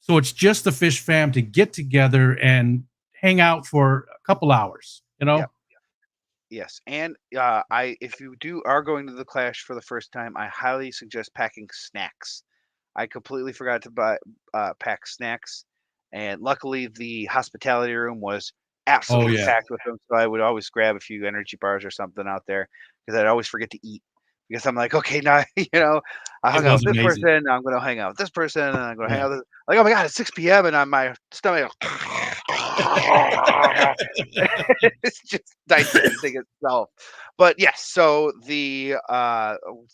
So it's just the Fish Fam to get together and hang out for a couple hours. Yep. Yes, and if you are going to the Clash for the first time, I highly suggest packing snacks. I completely forgot to pack snacks, and luckily the hospitality room was Oh absolutely yeah, packed with them. So I would always grab a few energy bars or something out there because I'd always forget to eat. Because I'm like, okay, now I it hung out was with this amazing. person. Now I'm going to hang out with this person, and I'm going to hang Yeah. out with like, oh my god, it's 6 p.m. and on my stomach. It's just digesting itself. But yes, so the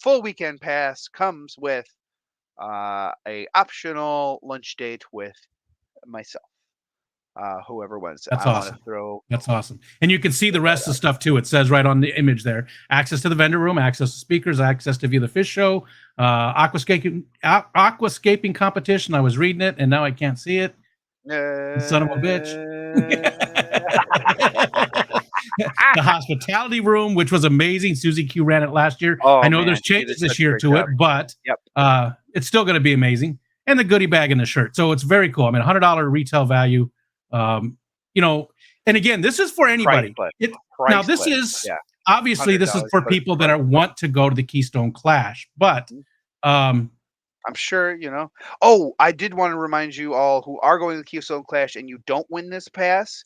full weekend pass comes with a optional lunch date with myself. Whoever wins, That's I want to awesome. throw That's awesome. And you can see the that rest of the out. stuff too. It says right on the image there: access to the vendor room, access to speakers, access to view the fish show, aquascaping competition. I was reading it and now I can't see it. Son of a bitch. The hospitality room, which was amazing. Susie Q ran it last year. I Oh know there's man, she did changes this such a year great to it, job. but Yep. it's still going to be amazing. And the goodie bag and the shirt. So it's very cool. I mean, $100 retail value. Um, you know, and again, this is for anybody. Priceless. Now, this Priceless. is Yeah. obviously this is $100, for but it's people that want to go to the Keystone Clash, but Mhm. um, I'm sure, Oh, I did want to remind you all who are going to the Keystone Clash and you don't win this pass,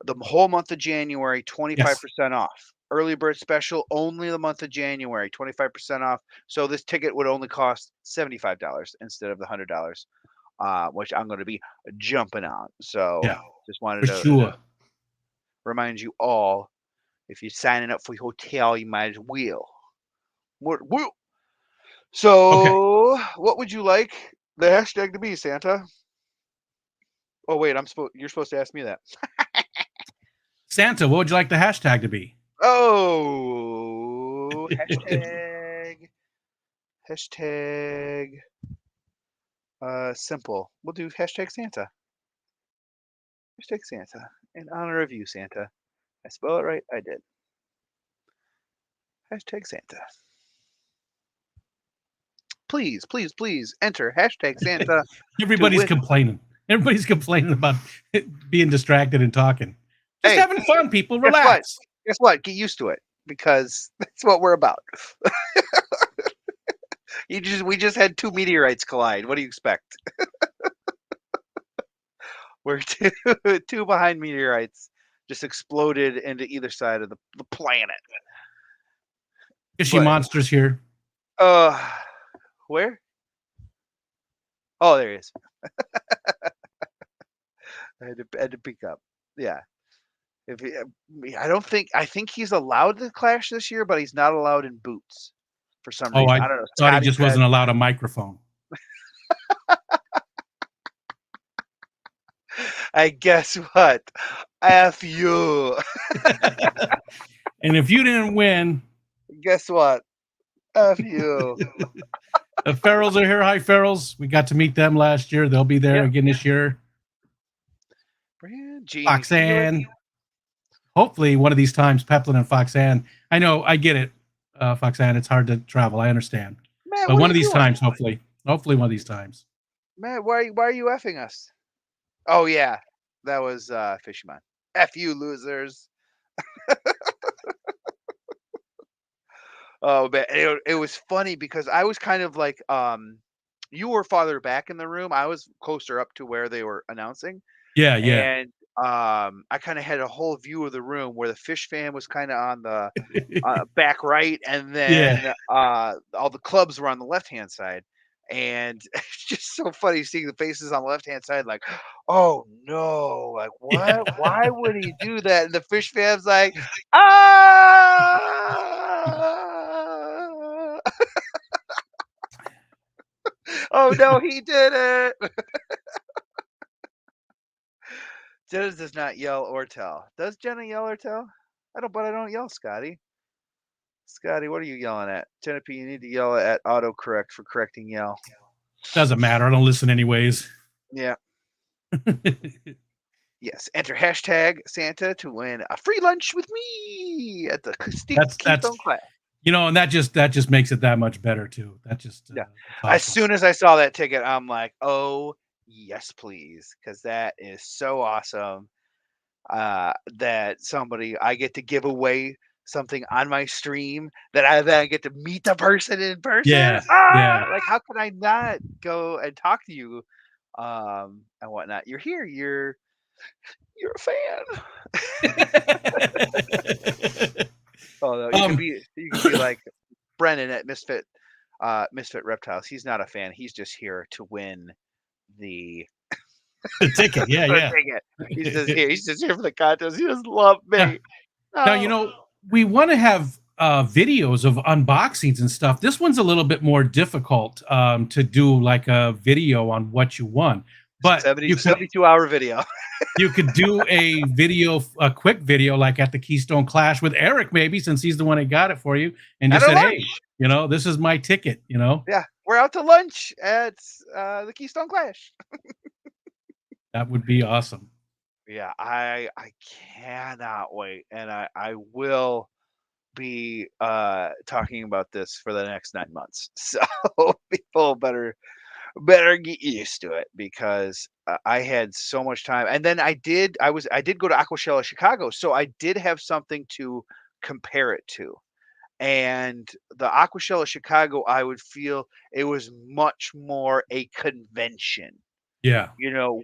the whole month of January, yes, 25% off. Early bird special only the month of January, 25% off. So this ticket would only cost $75 instead of the $100, which I'm going to be jumping on. So yeah, just wanted for to sure. remind you all, if you're signing up for your hotel, you might as well. Woo. Okay, So what would you like the hashtag to be, Santa? Oh wait, you're supposed to ask me that. Santa, what would you like the hashtag to be? Oh, hashtag simple. We'll do hashtag Santa. Hashtag Santa. In honor of you, Santa. I spell it right, I did. Hashtag Santa. Please, please, please enter hashtag Santa to Everybody's win. complaining. Everybody's complaining about being distracted and talking. Just Hey, having fun, people. guess what? Relax. Guess what? Get used to it because that's what we're about. We just had two meteorites collide. What do you expect? We're two behind meteorites just exploded into either side of the planet. Fishy But monsters here. uh where? Oh, there he is. I had to pick up. Yeah. If he, I think he's allowed to clash this year, but he's not allowed in boots for some Oh, reason. I I don't know. thought he Scotty just said, wasn't allowed a microphone. I guess what? F you. And if you didn't win, Guess what? F you. the Ferals are here. Hi, Ferals. We got to meet them last year. They'll be there Yep. again this year. Jeannie Felix. Foxanne. Hopefully, one of these times, Peplin and Foxanne. I know, I get it, Foxanne. It's hard to travel. I understand. Matt, But what are one you of these doing? times, hopefully one of these times. Matt, why are you effing us? Oh yeah, that was Fishman. F you, losers. Oh, but it was funny because I was kind of like, you were farther back in the room. I was closer up to where they were announcing, Yeah, yeah. and I kind of had a whole view of the room where the Fish fan was kind of on the back right, and Yeah. then all the clubs were on the left hand side. And it's just so funny seeing the faces on the left hand side, like, oh no, like Yeah. what? Why would he do that? And the Fish fan's like, ah, oh no, he did it. Jenna does not yell or tell. Does Jenna yell or tell? I don't, but I don't yell, Scotty. Scotty, what are you yelling at? Tenopy, you need to yell at autocorrect for correcting yell. Doesn't matter. I don't listen anyways. Yeah. Yes. Enter hashtag Santa to win a free lunch with me at the that's Keystone Class. and that just makes it that much better too. That just Yeah. awesome. As soon as I saw that ticket, I'm like, oh yes, please, because that is so awesome. That I get to give away something on my stream that I then get to meet the person in person. Yeah. Like how can I not go and talk to you, and whatnot? You're here. You're a fan. Oh no, you can be like Brennan at Misfit Reptiles. He's not a fan. He's just here to win the ticket. Yeah, yeah. ticket. He's just here. He's just here for the contest. He just love me. Now, we want to have videos of unboxings and stuff. This one's a little bit more difficult to do, like a video on what you won. But 72-hour video. You could do a quick video, like at the Keystone Clash with Eric, maybe, since he's the one that got it for you, and just said, "Hey, this is my ticket." Yeah, we're out to lunch at the Keystone Clash. That would be awesome. Yeah, I cannot wait, and I will be talking about this for the next 9 months. So people better get used to it, because I had so much time. And then I did go to Aquashella Chicago, so I did have something to compare it to. And the Aquashella Chicago, I would feel it was much more a convention. Yeah.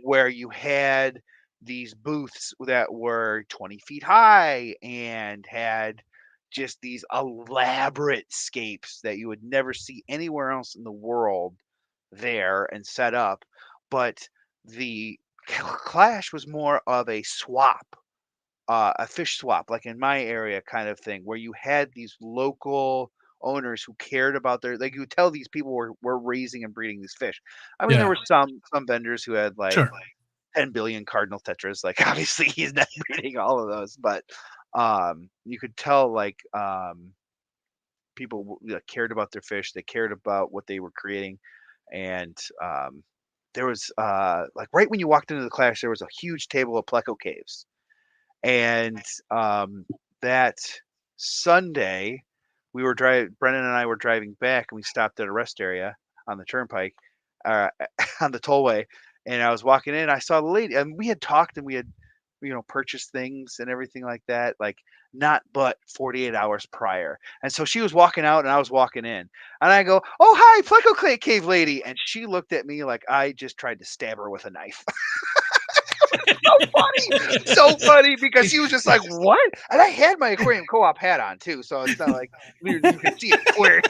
Where you had these booths that were 20 feet high and had just these elaborate scapes that you would never see anywhere else in the world there and set up. But the Clash was more of a swap, a fish swap, like in my area kind of thing, where you had these local owners who cared about like you could tell these people were raising and breeding these fish. I mean, there were some vendors who had like 10 billion cardinal tetras. Like obviously he's not breeding all of those, but you could tell like people cared about their fish. They cared about what they were creating. And there was like right when you walked into the Clash, there was a huge table of Pleco caves. And that Sunday, Brennan and I were driving back, and we stopped at a rest area on the turnpike, on the tollway. And I was walking in, I saw the lady, and we had talked, and we had, purchased things and everything like that, like not but 48 hours prior. And so she was walking out, and I was walking in, and I go, "Oh, hi, Pleco Cave lady." And she looked at me like I just tried to stab her with a knife. So funny, because she was just like, "What?" And I had my aquarium co-op hat on too, so it's not like you could see it clear.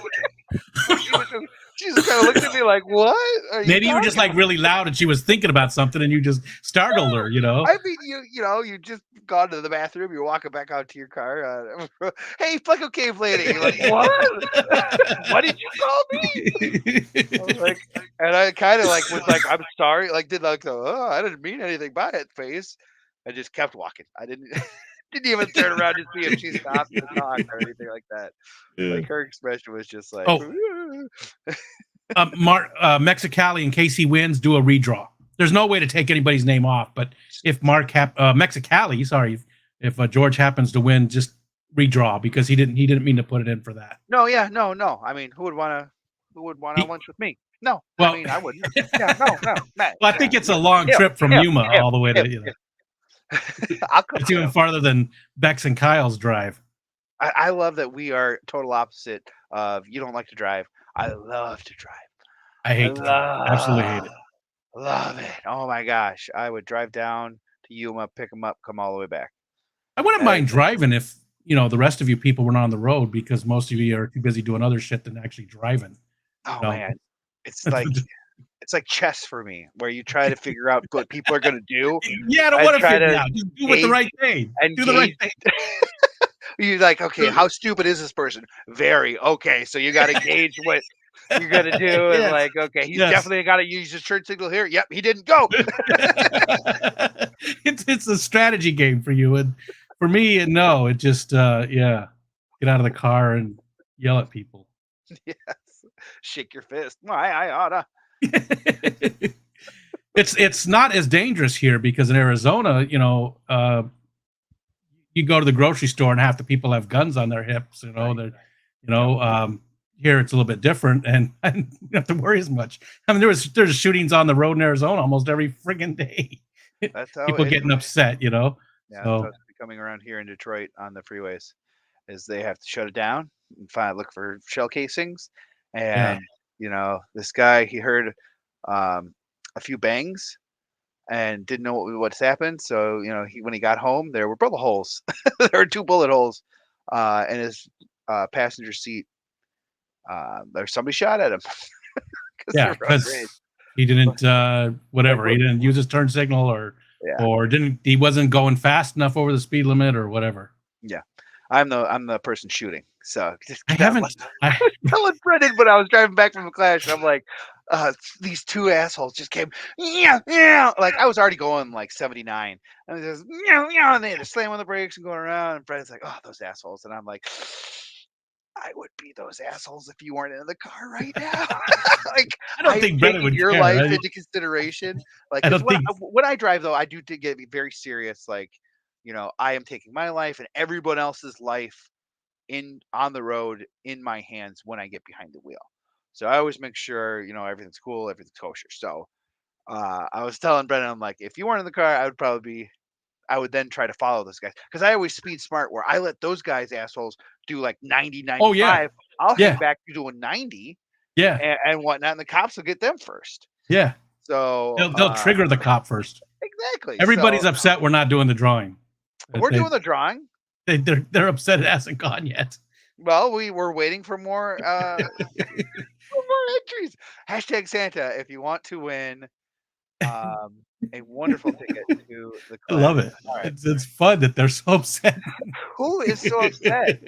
She just kind of looked at me like, "What?" Maybe you were just like really loud, and she was thinking about something, and you just startled her. I mean, you just gone to the bathroom, you're walking back out to your car. "Hey, Pleco Cave lady." You're like, "What? What did you call me?" I was like, and I kind of like was like, "I'm sorry," like did like the, "Oh, I didn't mean anything by it" face. I just kept walking. I didn't even turn around to see if she stopped to talk or anything like that. Yeah. Like her expression was just like, Mexicali, in case he wins, do a redraw. There's no way to take anybody's name off, but if Mexicali, sorry, if George happens to win, just redraw, because he didn't mean to put it in for that. No, yeah, no. I mean, who would want to lunch with me? No, well, I mean, I wouldn't. Yeah, no, Matt. Well, I think it's a long trip from Yuma all the way to it's even farther than Bex and Kyle's drive. I love that we are total opposite of, you don't like to drive. I love to drive. I hate it. Absolutely hate it. Love it. Oh my gosh. I would drive down to Yuma, pick them up, come all the way back. I wouldn't mind driving if, the rest of you people were not on the road, because most of you are too busy doing other shit than actually driving. Oh man. It's like it's like chess for me, where you try to figure out what people are going to do. Yeah, I don't want to figure it out. Just do the right thing. And do the right thing. You're like, okay, how stupid is this person? Very. Okay, so you got to gauge what you're going to do. And like, okay, he's definitely got to use his turn signal here. Yep, he didn't go. It's a strategy game for you. And for me, no, it just, get out of the car and Yell at people. Yes. Shake your fist. Why I oughta. It's not as dangerous here because in Arizona, you go to the grocery store and half the people have guns on their hips. They're, here it's a little bit different, and you don't have to worry as much. I mean, there's shootings on the road in Arizona almost every friggin' day. That's how People it getting upset. Yeah, that's how So it's becoming around here in Detroit on the freeways, is they have to shut it down and look for shell casings. yeah, And, this guy, he heard a few bangs and didn't know what's happened. So, when he got home, there were bullet holes. There were 2 bullet holes in his passenger seat. There's somebody shot at him because yeah, they're road rage. because he didn't whatever, he didn't use his turn signal, or Yeah, he wasn't going fast enough over the speed limit or whatever. yeah. I'm the person shooting. So just I haven't. I telling Brendan when I was driving back from the clash, I'm like, these 2 assholes just came, yeah, yeah. Like I was already going like 79, and they just, yeah, yeah, and they had to slam on the brakes and going around. And Brendan's like, oh, those assholes, and I'm like, I would be those assholes if you weren't in the car right now. Like I don't I'm think Brennan taking would your care. life into consideration. Like, I because don't think. when I drive though, I do get very serious. Like, I am taking my life and everyone else's life on the road in my hands when I get behind the wheel. So I always make sure, everything's cool, everything's kosher. So I was telling Brendan, I'm like, if you weren't in the car, I would then try to follow those guys because I always speed smart where I let those guys assholes do like 90, Oh yeah, 95. I'll hang yeah, back to doing 90 yeah, and whatnot, and the cops will get them first. yeah. So They'll trigger the cop first. exactly. Everybody's So upset we're not doing the drawing. we're doing the drawing. They're upset it hasn't gone yet. Well, we were waiting for more more entries. Hashtag Santa if you want to win a wonderful ticket to the I class. love it. All right. It's fun that they're so upset. Who is so upset?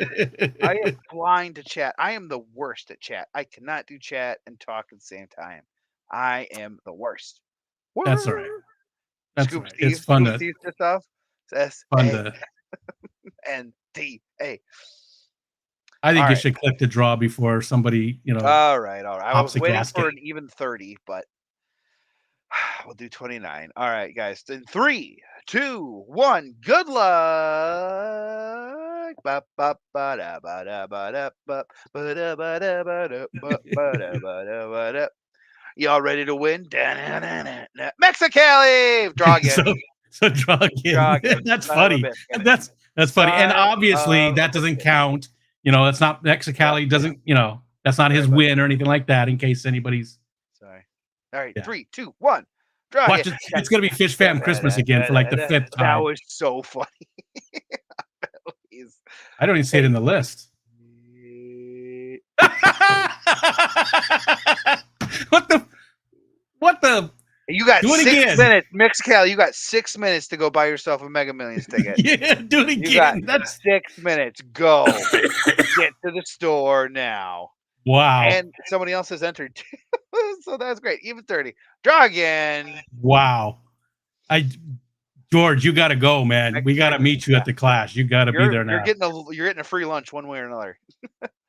I am blind to chat. I am the worst at chat. I cannot do chat and talk at the same time. I am the worst. That's all right. That's all Scoop right. Steve. It's fun Scoop to Steve stuff. It's fun S-A-N-T-A. to. I All think you right. should click the draw before somebody All right. I pops was the waiting for gasket. an even 30, but we'll do 29. All right, guys. In 3, 2, 1. Good luck. Ba, ba, ba, da, ba, da, ba, da, ba, ba, da, ba, da, ba, da, ba, ba, da, ba, da, ba, da. Y'all ready to win? Da-na-na-na-na. Mexicali! Draw again. So draw again. Draw again. That's Son of a funny. biscuit. That's funny. And Son obviously of a that doesn't biscuit. count. That's not Mexicali doesn't, that's not his Sorry, win or anything like that in case anybody's Sorry. All right. yeah. 3, 2, 1. Draw Watch again. it's gonna be Fish Fam Christmas again for like the 5th That time. was so funny. Please. I don't even see it in the list. What the You got do it 6 again. minutes, Mixcal. You got 6 minutes to go buy yourself a Mega Millions ticket. Yeah, do it You got again. That's 6 minutes. Go. Get to the store now. wow. And somebody else has entered. So that's great. Even 30. Draw again. Wow. George, you got to go, man. We got to meet you at the class. You got to be there now. You're getting a free lunch one way or another.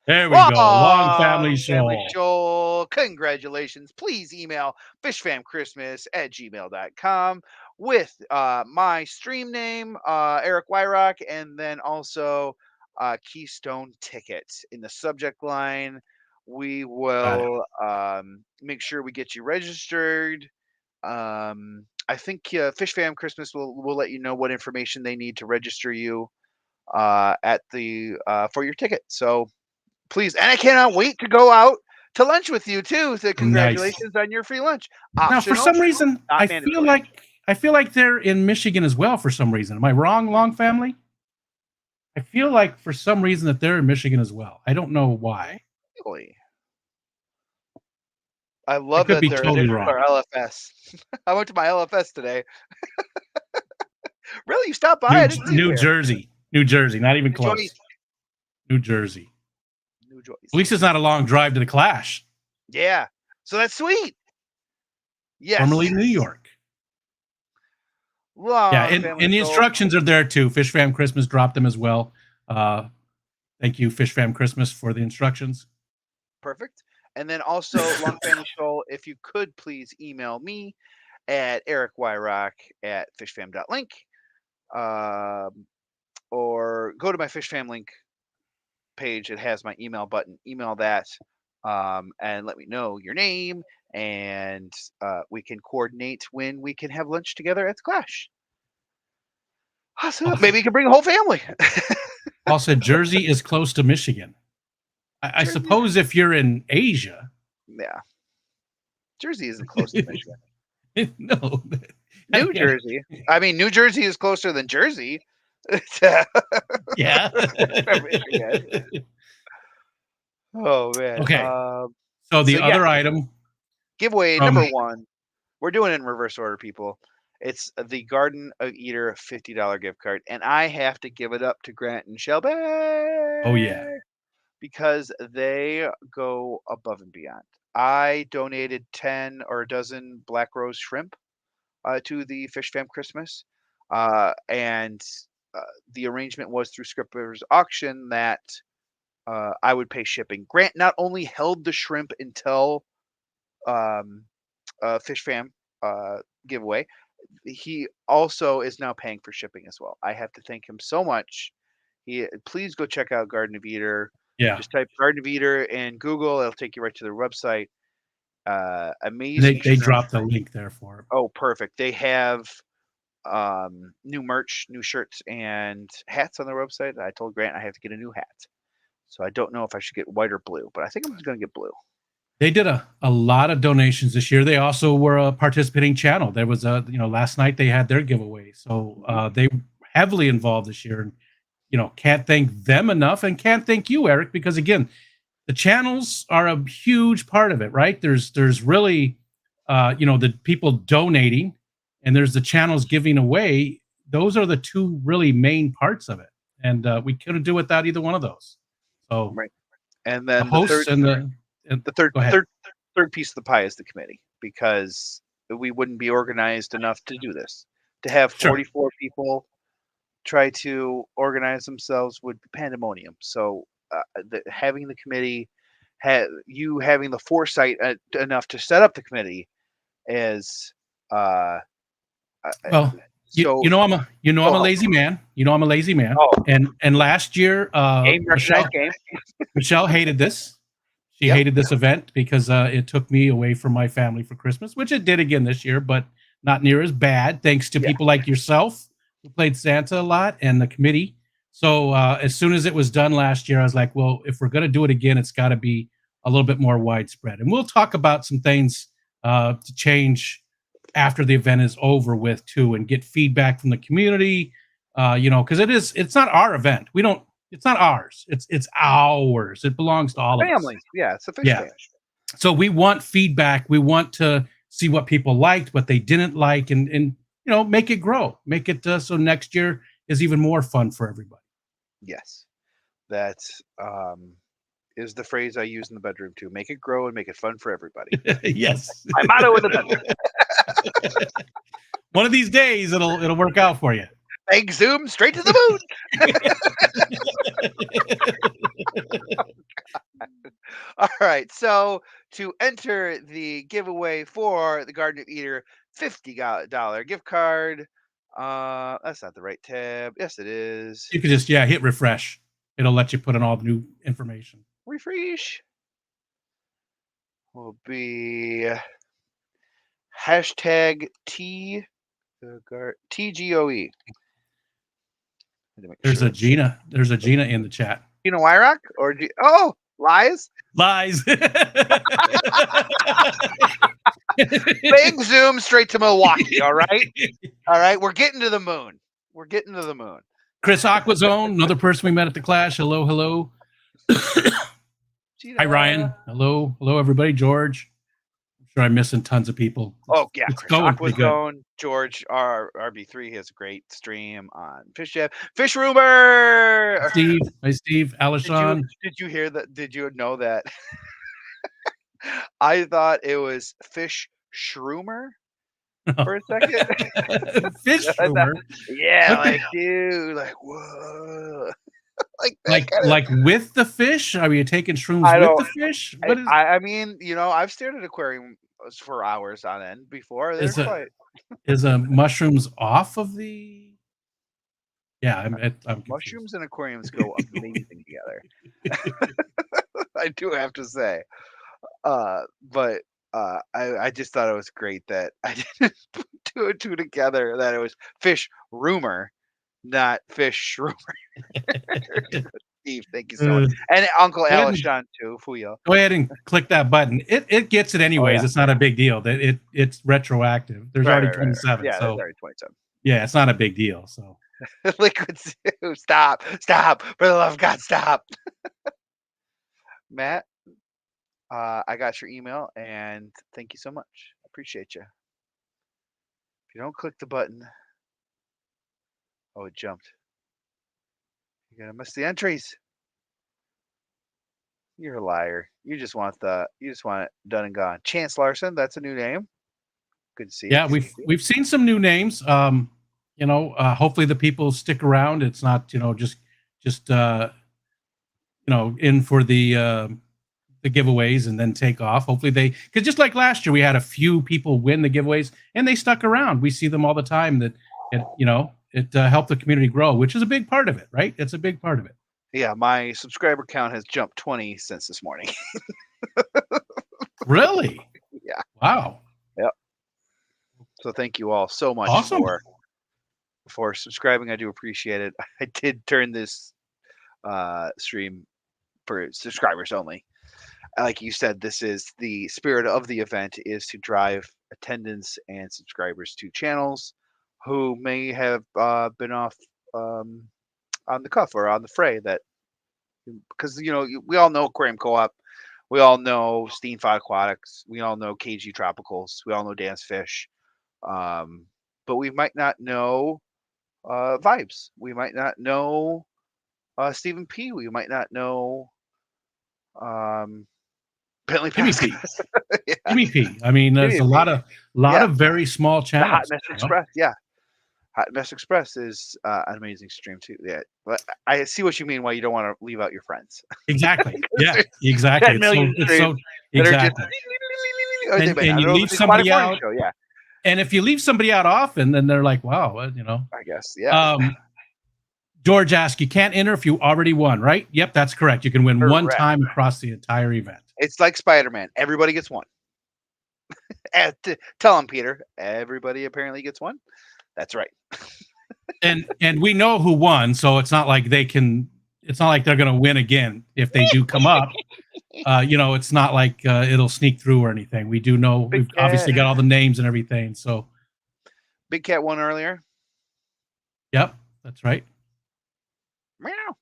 There we go. Long family Family show. show. Congratulations. Please email fishfamchristmas@gmail.com with my stream name, Eric Wyrock, and then also Keystone Tickets in the subject line. We will make sure we get you registered. I think Fish Fam Christmas will let you know what information they need to register you at the for your ticket. So please, and I cannot wait to go out to lunch with you too. So congratulations on your free lunch. Now, for some reason, I feel like they're in Michigan as well. For some reason, am I wrong, Long Family? I feel like for some reason that they're in Michigan as well. I don't know why. Really? I love that they're totally wrong. our LFS. I went to my LFS today. Really? You stopped by? I didn't see you New there. Jersey. New Jersey. Not even close. Joyce. New Jersey. New Joyce. At least it's not a long drive to the Clash. Yeah. So that's sweet. Yes. Formerly New York. Long yeah, and the instructions are there too. Fish Fam Christmas dropped them as well. Thank you, Fish Fam Christmas, for the instructions. Perfect. And then also, Long Family Soul, if you could please email me at ericwyrock@fishfam.link, or go to my Fish Fam link page. It has my email button. Email that, and let me know your name, and we can coordinate when we can have lunch together at the Clash. Awesome. Maybe you can bring a whole family. Also, Jersey is close to Michigan. I Jersey- suppose if you're in Asia, Yeah. Jersey isn't close to Michigan. no. New Jersey. I mean, New Jersey is closer than Jersey. Yeah. Michigan. Oh man. Okay. So the so, other item, giveaway from- number 1. We're doing it in reverse order, people. It's the Garden of Eater $50 gift card, and I have to give it up to Grant and Shelby. Oh yeah. Because they go above and beyond. I donated 10 or a dozen Black Rose shrimp to the Fish Fam Christmas, and the arrangement was through Scripper's auction that I would pay shipping. Grant not only held the shrimp until Fish Fam giveaway, he also is now paying for shipping as well. I have to thank him so much. Please go check out Garden of Eater. Yeah. Just type Garden of Eater in Google. It'll take you right to their website. Amazing. They dropped the link there for it. Oh, perfect. They have new merch, new shirts, and hats on their website. I told Grant I have to get a new hat. So I don't know if I should get white or blue, but I think I'm just going to get blue. They did a lot of donations this year. They also were a participating channel. There was last night they had their giveaway. So they heavily involved this year. And, can't thank them enough, and can't thank you, Eric, because again, the channels are a huge part of it, right? There's really, the people donating, and there's the channels giving away. Those are the two really main parts of it. And we couldn't do without either one of those. So Right. And then the hosts the go ahead. third piece of the pie is the committee, because we wouldn't be organized enough to do this. To have Sure. 44 people try to organize themselves would be pandemonium. So having the committee, you having the foresight enough to set up the committee is Well, so I'm a lazy man. I'm a lazy man. Oh. And last year, game Michelle, game. Michelle hated this. She Yep. hated this event because it took me away from my family for Christmas, which it did again this year, but not near as bad, thanks to people like yourself who played Santa a lot, and the committee. So as soon as it was done last year, I was like, well, if we're going to do it again, it's got to be a little bit more widespread. And we'll talk about some things to change after the event is over with too, and get feedback from the community, because it's not our event. It's not ours. It's ours. It belongs to all of us. Family. Yeah, it's a fish Yeah. fam. So we want feedback. We want to see what people liked, what they didn't like, and make it grow. Make it so next year is even more fun for everybody. Yes. That is the phrase I use in the bedroom too. Make it grow and make it fun for everybody. Yes. My motto in the bedroom. One of these days it'll work out for you. Egg zoom straight to the moon. All right. So to enter the giveaway for the Garden of Eater $50 gift card, that's not the right tab. Yes, it is. You could just hit refresh. It'll let you put in all the new information. Refresh will be hashtag TGOE. There's a Gina in the chat. Gina Wyrock or lies. Lies. Big zoom straight to Milwaukee. All right. We're getting to the moon. Chris Aquazone, another person we met at the Clash. Hello. Hi, Ryan. Hello, everybody. George. I'm sure I'm missing tons of people. Oh yeah, It's Chris going pretty good. Aquazone, George RB3 has a great stream on Fish Chef. Fish Rumor. Steve. Hi, Steve. Alishon. Did you hear that? Did you know that? I thought it was Fish Shroomer for a second. Fish rumor. Yeah, What the like dude, like whoa. like that kind of. Like with the fish? Are you taking shrooms I with don't. the fish? What is I mean, I've stared at aquariums for hours on end before. They're is a quite mushrooms off of the Yeah, I'm confused. mushrooms and aquariums go amazing together. I do have to say. But I just thought it was great that I didn't put two and two together. That it was fish rumor, not fish shroomer. Steve, thank you so much, Uh, and Uncle go ahead and Alishan too. Fuyo. go ahead and click that button. It gets it Oh anyways. yeah, It's not a big deal. That it's retroactive. There's already right. 27, Yeah, there's so already 27. yeah, it's not a big deal. So Liquid Stew, stop, for the love of God, stop. Matt, I got your email, and thank you so much. I appreciate you. If you don't click the button, oh, it jumped. You're gonna miss the entries. You're a liar. You just want it done and gone. Chance Larson, that's a new name. Good to see you. yeah, we've seen some new names. Hopefully the people stick around. It's not just in for the giveaways and then take off. Hopefully because just like last year, we had a few people win the giveaways and they stuck around. We see them all the time. That it helped the community grow, which is a big part of it, right? It's a big part of it. Yeah, my subscriber count has jumped 20 since this morning. Really? Yeah. Wow. Yep. So thank you all so much Awesome. for subscribing. I do appreciate it. I did turn this stream for subscribers only. Like you said, this is the spirit of the event, is to drive attendance and subscribers to channels who may have been off on the cuff or on the fray. That because we all know Aquarium Co-op, we all know Steam Five Aquatics, we all know KG Tropicals, we all know Dance Fish, but we might not know Vibes. We might not know Stephen P. We might not know Bentley Jimmy P. Pascal. Yeah. Jimmy P. I mean, there's Jimmy a P. lot Yeah. of very small The Hot channels. Mess Express, yeah. Hot Mess Express is an amazing stream too. Yeah, but I see what you mean. Why you don't want to leave out your friends? Exactly. Yeah. Exactly. 10 million It's so that are just. exactly. Or they And might not you know if leave it's a somebody Aquatic Morning out, Show, yeah, and if you leave somebody out often, then they're like, "Wow, I guess, yeah. George asked, "You can't enter if you already won, right?" Yep, that's correct. You can win one Correct. time across the entire event. It's like Spider-Man. Everybody gets one. Tell him, Peter. Everybody apparently gets one. That's right. And we know who won, so it's not like they can. It's not like they're going to win again if they do come up. It's not like it'll sneak through or anything. We do know we've obviously got all the names and everything. So, Big Cat won earlier. yep, that's right. Meow.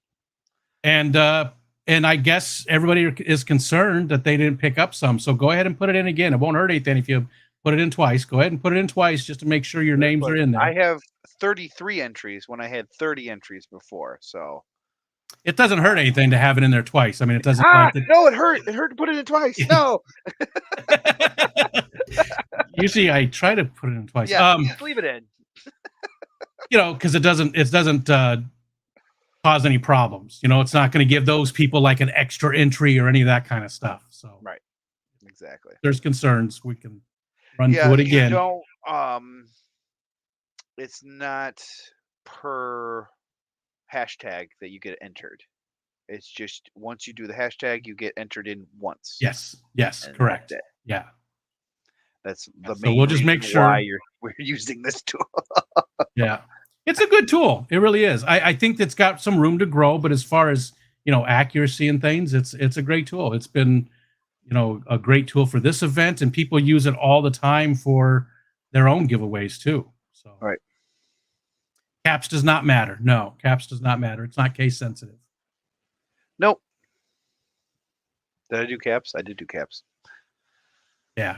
And I guess everybody is concerned that they didn't pick up some. So go ahead and put it in again. It won't hurt anything if you put it in twice. Go ahead and put it in twice just to make sure your names are in there. I have 33 entries when I had 30 entries before. So it doesn't hurt anything to have it in there twice. I mean, it doesn't. No, it hurt. It hurt to put it in twice. No. Usually, I try to put it in twice. Yeah, just leave it in. Because it doesn't cause any problems. It's not going to give those people like an extra entry or any of that kind of stuff. So right, exactly. If there's concerns, we can run through it again. It's not per hashtag that you get entered. It's just once you do the hashtag, you get entered in once. Yes, correct. Yeah. That's the main. So we'll just make sure why we're using this tool. Yeah, it's a good tool. It really is. I think it's got some room to grow, but as far as accuracy and things, it's a great tool. It's been a great tool for this event, and people use it all the time for their own giveaways too. So right. Caps does not matter. No, caps does not matter. It's not case sensitive. Nope. Did I do caps? I did do caps. Yeah.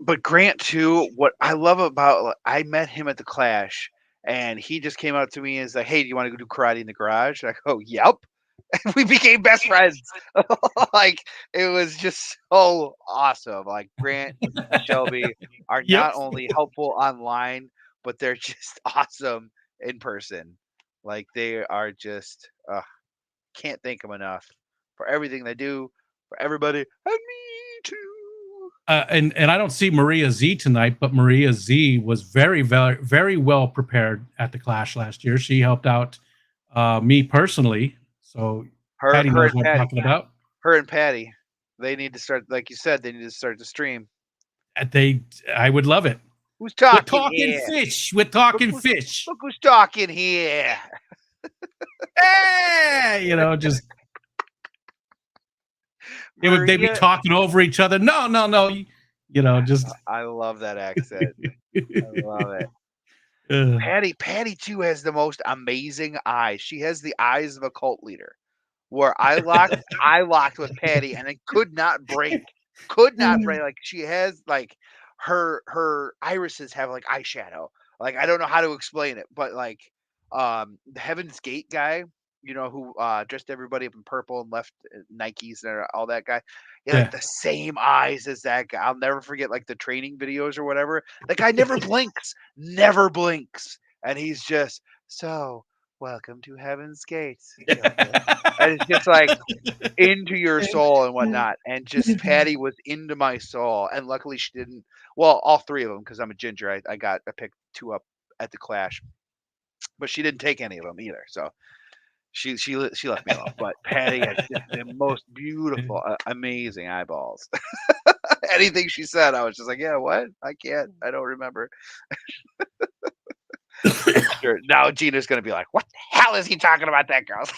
But Grant too, what I love about, I met him at the Clash, and he just came up to me and was like, "Hey, do you want to go do karate in the garage?" And I go, "Yep." And we became best friends. Like, it was just so awesome. Like, Grant and Shelby are not only helpful online, but they're just awesome in person. Like, they are just can't thank them enough for everything they do for everybody and me too. And I don't see Maria Z tonight, but Maria Z was very well prepared at the Clash last year. She helped out me personally, so Her, Patty her knows and what I'm Patty, talking about. her and Patty, they need to start, like you said, they need to start the stream. I would love it. Who's We're talking talking here? fish. We're Look, talking fish. look who's talking here. Hey, just they'd be Maria, talking over each other. No. Just I love that accent. I love it. uh, Patty too has the most amazing eyes. She has the eyes of a cult leader. Where I locked with Patty and it could not break. Could not break. Like she has like her irises have like eyeshadow. Like I don't know how to explain it, but like the Heaven's Gate guy, who dressed everybody up in purple and left Nikes and all that guy. He had like yeah. the same eyes as that guy. I'll never forget like the training videos or whatever. The guy never blinks. Never blinks. And he's just so welcome to Heaven's Gates. And it's just like into your soul and whatnot. And just Patty was into my soul. And luckily she didn't. Well, all three of them, because I'm a ginger. I picked two up at the Clash, but she didn't take any of them either. So she left me alone. But Patty has just the most beautiful, amazing eyeballs. Anything she said, I was just like, yeah, what? I can't. I don't remember. Sure. Now Gina's gonna be like, what the hell is he talking about that girl?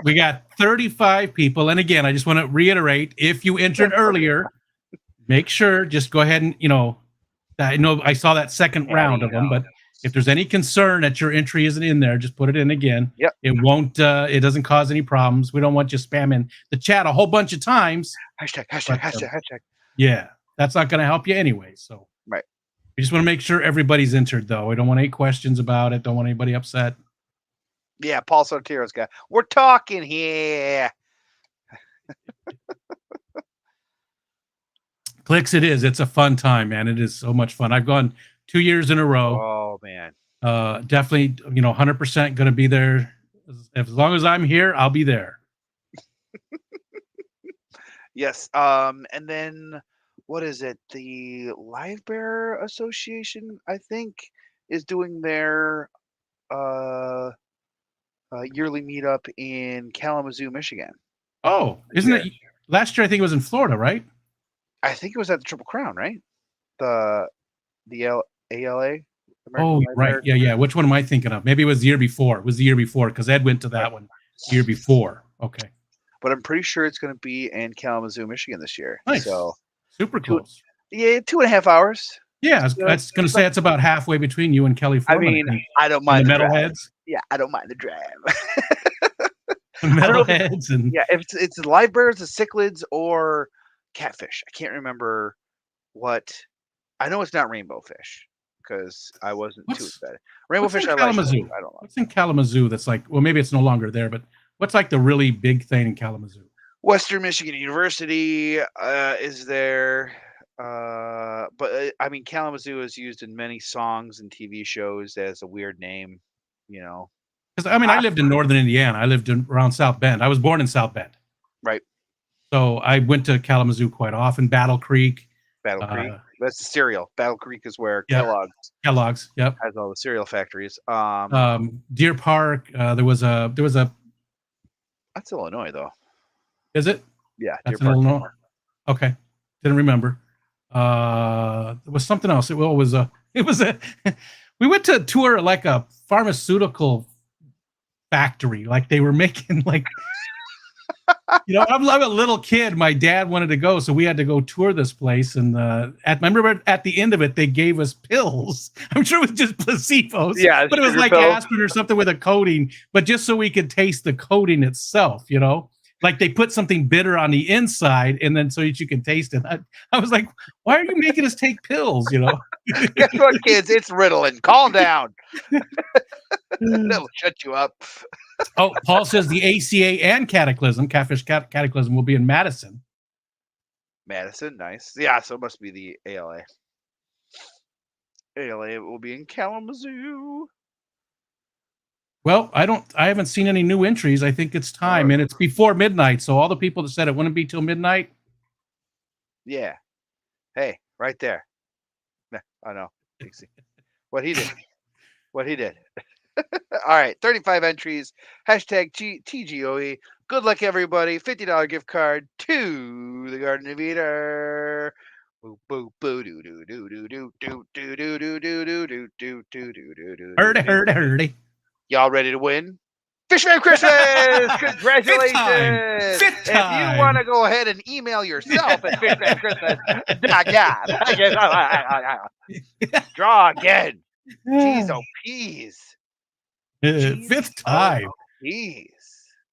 We got 35 people, and again, I just want to reiterate: if you entered earlier, make sure just go ahead and I know I saw that second round of them, but if there's any concern that your entry isn't in there, just put it in again. Yep. It won't. It doesn't cause any problems. We don't want you spamming the chat a whole bunch of times. Hashtag. Yeah, that's not going to help you anyway. So right. We just want to make sure everybody's entered, though. We don't want any questions about it. Don't want anybody upset. Yeah, Paul Sotero's guy. We're talking here. Clicks, it is. It's a fun time, man. It is so much fun. I've gone 2 years in a row. Oh man. Definitely, 100% going to be there. As long as I'm here, I'll be there. Yes. And then what is it? The Live Bear Association, I think, is doing their yearly meetup in Kalamazoo, Michigan. Oh, isn't it? Last year, I think it was in Florida, right? I think it was at the Triple Crown, right? The ALA. Oh, right. Yeah. Which one am I thinking of? Maybe it was the year before. It was the year before because Ed went to that one the year before. Okay. But I'm pretty sure it's going to be in Kalamazoo, Michigan this year. Nice. So super close. Yeah, 2.5 hours. Yeah, I was going to say it's about halfway between you and Kelly Foreman. I mean, I don't mind the metalheads. Yeah, I don't mind the drive. Metalheads and if it's the live bears, the cichlids, or catfish. I can't remember what. I know it's not rainbow fish because I wasn't too excited. Rainbow fish, I Kalamazoo? I don't know. What's in Kalamazoo that's like? Well, maybe it's no longer there, but what's like the really big thing in Kalamazoo? Western Michigan University is there. But I mean, Kalamazoo is used in many songs and TV shows as a weird name, Because I mean, I lived in northern Indiana. I lived around South Bend. I was born in South Bend. Right. So I went to Kalamazoo quite often. Battle Creek. Battle Creek. That's the cereal. Battle Creek is where Kellogg's. Yep. Has all the cereal factories. Deer Park. There was a. That's Illinois, though. Is it? Yeah, that's Deer Park, Illinois. Okay, didn't remember. There was something else. It was a. We went to tour like a pharmaceutical factory. Like they were making like. I'm a little kid. My dad wanted to go, so we had to go tour this place. And I remember at the end of it, they gave us pills. I'm sure it was just placebos. Yeah, but it was like aspirin or something with a coating. But just so we could taste the coating itself, like they put something bitter on the inside, and then so that you can taste it. I was like, why are you making us take pills? Guess what, kids? It's Ritalin. Calm down. That'll shut you up. Oh, Paul says the ACA and Cataclysm, Catfish Cataclysm, will be in Madison. Madison, nice. Yeah, so it must be the ALA. ALA will be in Kalamazoo. Well, I haven't seen any new entries. I think it's time, and it's before midnight. So all the people that said it wouldn't be till midnight. Yeah. Hey, right there. I know. What he did. What he did. All right, 35 entries. Hashtag TGOE. Good luck, everybody. $50 gift card to the Garden of Eden. Boo boo boo doo doo doo doo doo doo doo doo doo doo doo doo doo doo doo doo. Hurdy. Y'all ready to win? Fishman Christmas! Congratulations! Fifth If time. you want to go ahead and email yourself at fishmanchristmas.com. Draw again. Jeez, oh, peas. Fifth time. Jeez.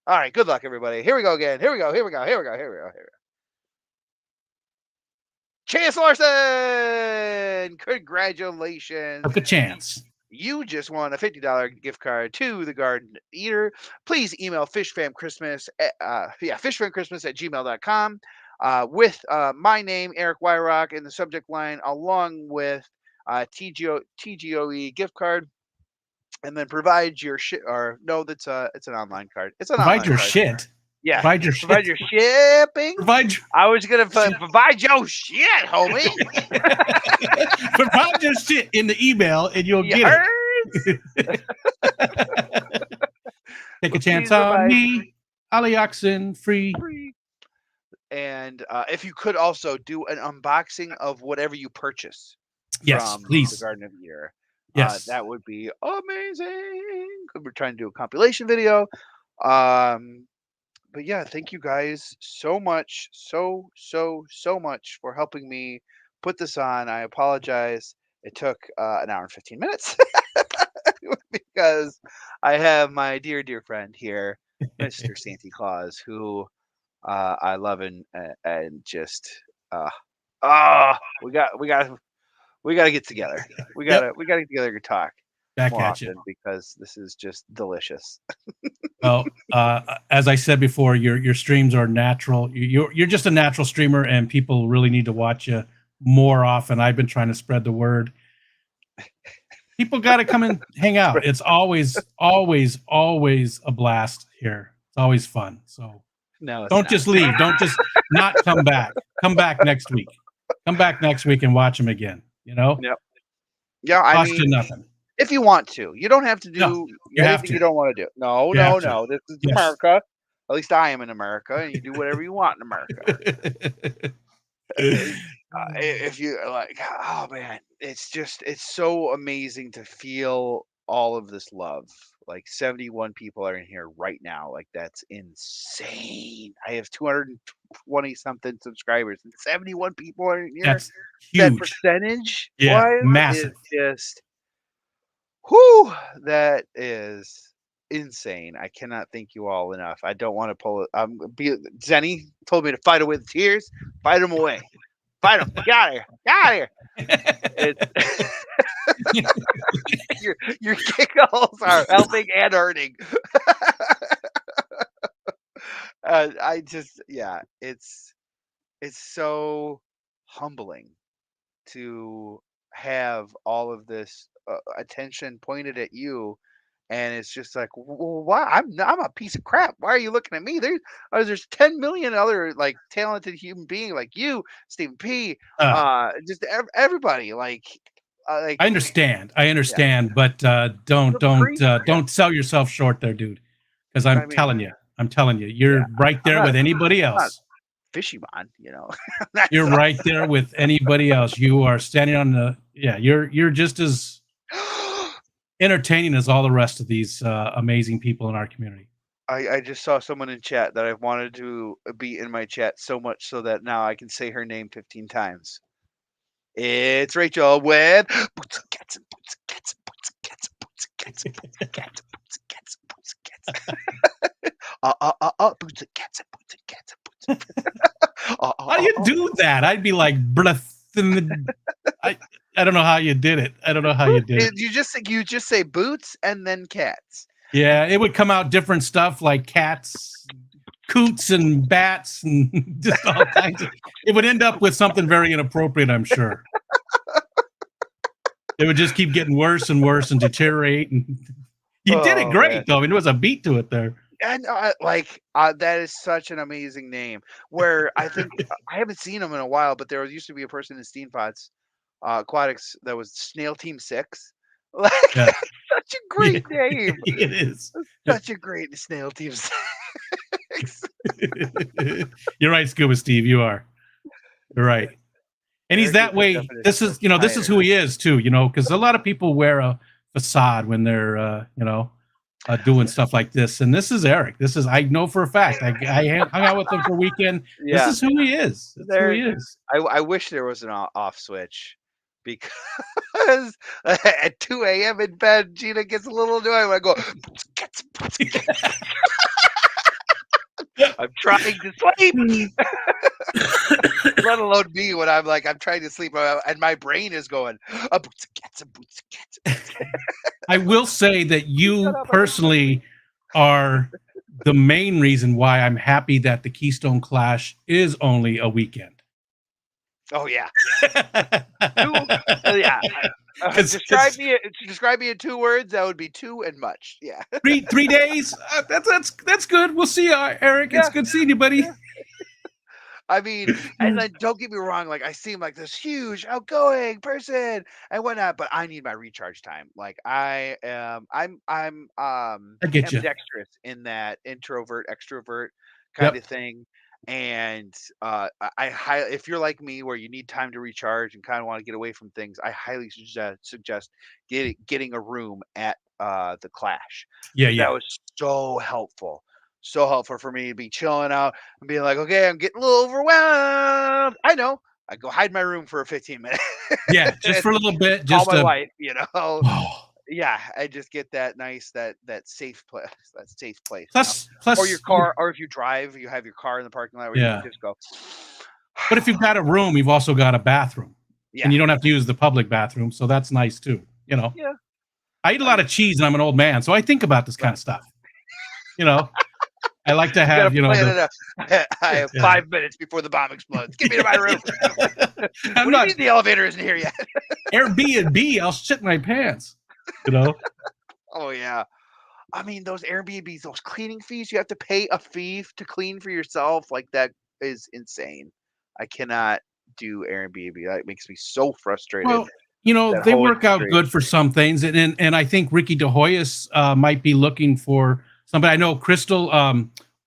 All right, good luck, everybody. Here we go again. Here we go. Chance Larson! Congratulations. Took a chance. You just won a $50 gift card to the Garden Eater. Please email fishfamchristmas at gmail.com with my name, Eric Wyrock, in the subject line, along with TGOE gift card. And then provide your shit, or no, it's an online card. It's an Provide online your card. shit. Yeah. Provide your Provide shit. your shipping. I was gonna provide your shit, homie. Provide your shit in the email, and you'll get it. Take a chance on me. Alioxin free. And if you could also do an unboxing of whatever you purchase. Yes, from please. the Garden of Year. Yes, that would be amazing. We're trying to do a compilation video. But yeah, thank you guys so much, so much for helping me put this on. I apologize. It took an hour and 15 minutes because I have my dear friend here, Mr. Santa Claus, who I love and just we got to get together. We got to get together to talk back more at often you. because this is just delicious. Well, as I said before, your streams are natural. You're just a natural streamer, and people really need to watch you more often. I've been trying to spread the word. People got to come and hang out. It's always a blast here. It's always fun. So don't just leave. Don't just not come back. Come back next week. Come back next week and watch them again. You know? Yep. Yeah, I mean, nothing. If you want to, you don't have to do anything you don't want to do. No. This is America. At least I am in America, and you do whatever you want in America. If you like, oh man, it's so amazing to feel all of this love. Like 71 people are in here right now. Like that's insane. I have 220 something subscribers, and 71 people are in here. That's huge. That percentage, massive. Is just, whoo, that is insane. I cannot thank you all enough. I don't want to pull it. Zenny told me to fight away the tears. Fight them away. Fight them. Get out of here. Your giggles are helping and hurting. It's so humbling to have all of this attention pointed at you, and it's just like, well, why? I'm a piece of crap. Why are you looking at me? There's 10 million other like talented human beings like you, Stephen P. Just everybody like. I understand, but don't sell yourself short there, dude. Because I'm telling you, you're right there with anybody else. Fishymon, you know. You're right there with anybody else. You are standing on the you're just as entertaining as all the rest of these amazing people in our community. I just saw someone in chat that I've wanted to be in my chat so much so that now I can say her name 15 times. It's Rachel with boots and cats and boots and cats and boots and cats and boots and cats and boots and cats and boots and cats and boots and cats. Boots and cats and boots and cats and boots and cats. How do you do that? I'd be like, I don't know how you did it. You just say boots and then cats. Yeah, it would come out different stuff like cats, coots, and bats, and just all kinds of. It would end up with something very inappropriate, I'm sure. It would just keep getting worse and worse and deteriorate. And You did it Oh great, man. though. I mean, there was a beat to it there. And that is such an amazing name. Where I think I haven't seen him in a while, but there used to be a person in Steampots Aquatics that was Snail Team 6. Like, Yeah. such a Yeah. great name. It is. Such a great Snail Team 6. You're right, Scuba Steve. You are. You're right. And he's Eric is that the way. definition This of is, this is who tired. he is too, because a lot of people wear a facade when they're, doing stuff like this. And this is Eric. This is, I know for a fact. I hung out with him for a weekend. This Yeah. is who he is. That's who he There is. I wish there was an off switch because at 2 a.m. in bed, Gina gets a little annoyed when I go, I'm trying to sleep. Let alone me when I'm like, I'm trying to sleep and my brain is going, I will say that you Shut up, personally are the main reason why I'm happy that the Keystone Clash is only a weekend. oh yeah. Yeah. 'Cause- Describe me in 2 words. That would be too and much. Yeah. three days. That's good. We'll see you, Eric. It's Yeah. good seeing you, buddy. Yeah. I mean, and then don't get me wrong, like I seem like this huge outgoing person and whatnot, but I need my recharge time. Like I'm I get you. ambidextrous in that introvert extrovert kind Yep. of thing. And if you're like me where you need time to recharge and kind of want to get away from things, I highly suggest getting a room at the Clash. Yeah, That yeah. was so helpful for me to be chilling out and being like, okay, I'm getting a little overwhelmed. I know. I go hide my room for 15 minutes. Yeah, just for a little bit. Call Just my to. wife, Oh. Yeah, I just get that nice that safe place, Or Plus, your car, or if you drive, you have your car in the parking lot where you yeah. can just go. But if you've got a room, you've also got a bathroom, Yeah. and you don't have to use the public bathroom, so that's nice too. Yeah. I eat a lot of cheese, and I'm an old man, so I think about this kind of stuff. I like to have, You gotta plan it out. I have Yeah. 5 minutes before the bomb explodes. Get me to my room. I'm What do you not mean the elevator isn't here yet? Airbnb. I'll shit my pants. Oh yeah. I mean, those Airbnbs, those cleaning fees, you have to pay a fee to clean for yourself. Like that is insane. I cannot do Airbnb. That makes me so frustrated. Well, That they whole work out industry. good for some things, and I think Ricky DeHoyas might be looking for somebody. I know Crystal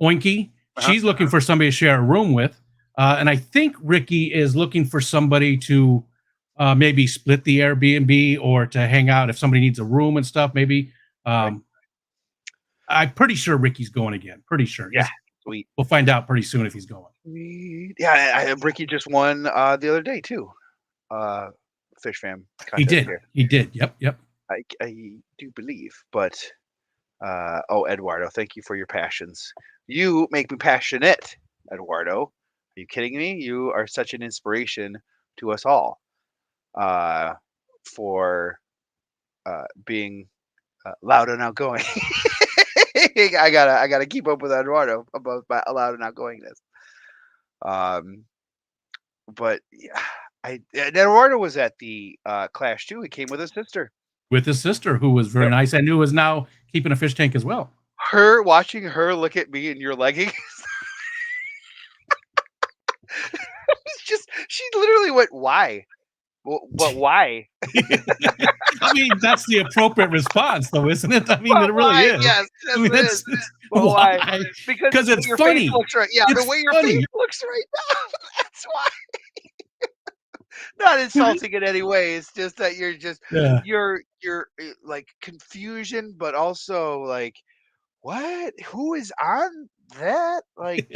Oinke. She's looking for somebody to share a room with, and I think Ricky is looking for somebody to maybe split the Airbnb or to hang out if somebody needs a room and stuff. Maybe. I'm pretty sure Ricky's going again. Pretty sure. Yeah. Sweet. We'll find out pretty soon if he's going. Yeah, Ricky just won the other day too. Fish Fam contest. He did. Here. He did. Yep. I do believe, but Eduardo, thank you for your passions. You make me passionate, Eduardo. Are you kidding me? You are such an inspiration to us all. For being loud and outgoing. I gotta keep up with Eduardo about my loud and outgoingness. But yeah, and Eduardo was at the Clash too. He came with his sister. With his sister, who was very nice and who is now keeping a fish tank as well. Watching her look at me in your leggings. It's just, she literally went, "Why? But why?" I mean, that's the appropriate response, though, isn't it? I mean, it really Why? is. Yes, I mean, it is. But why? why? Because it's your funny. face looks right. Yeah, It's the way your funny. face looks right now. That's why. Not insulting in any way. It's just that you're just Yeah. you're like confusion, but also like, what? Who is on that? Like,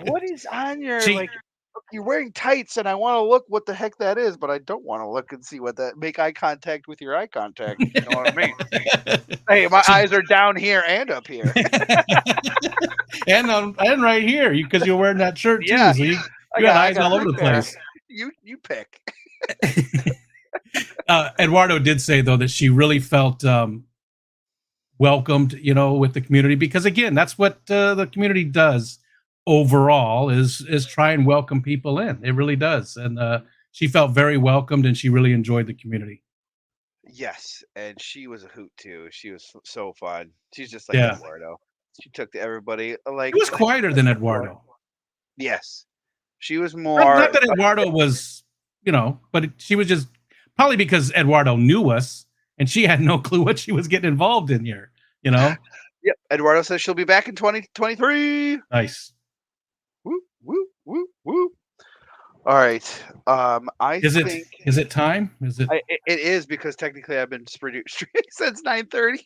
what is on your See- like? You're wearing tights, and I want to look what the heck that is, but I don't want to look and see what that. Make eye contact with your eye contact. You know what I mean? Hey, my eyes are down here and up here. and right here, because you're wearing that shirt too. Yeah. So you I got got eyes all over the three pair. place. You pick. Eduardo did say though that she really felt welcomed, with the community, because again, that's what the community does overall is try and welcome people in. It really does, and she felt very welcomed, and she really enjoyed the community. Yes, and she was a hoot too. She was so fun. She's just like Yeah. Eduardo. She took to everybody He was quieter than Eduardo. yes. She was Not more that Eduardo was, but she was just probably because Eduardo knew us and she had no clue what she was getting involved in here. Yep. Eduardo says she'll be back in 2023. Nice. Woo, woo, woo, woo. All right. I Is it think is it time? Is it it is because technically I've been streaming since 9:30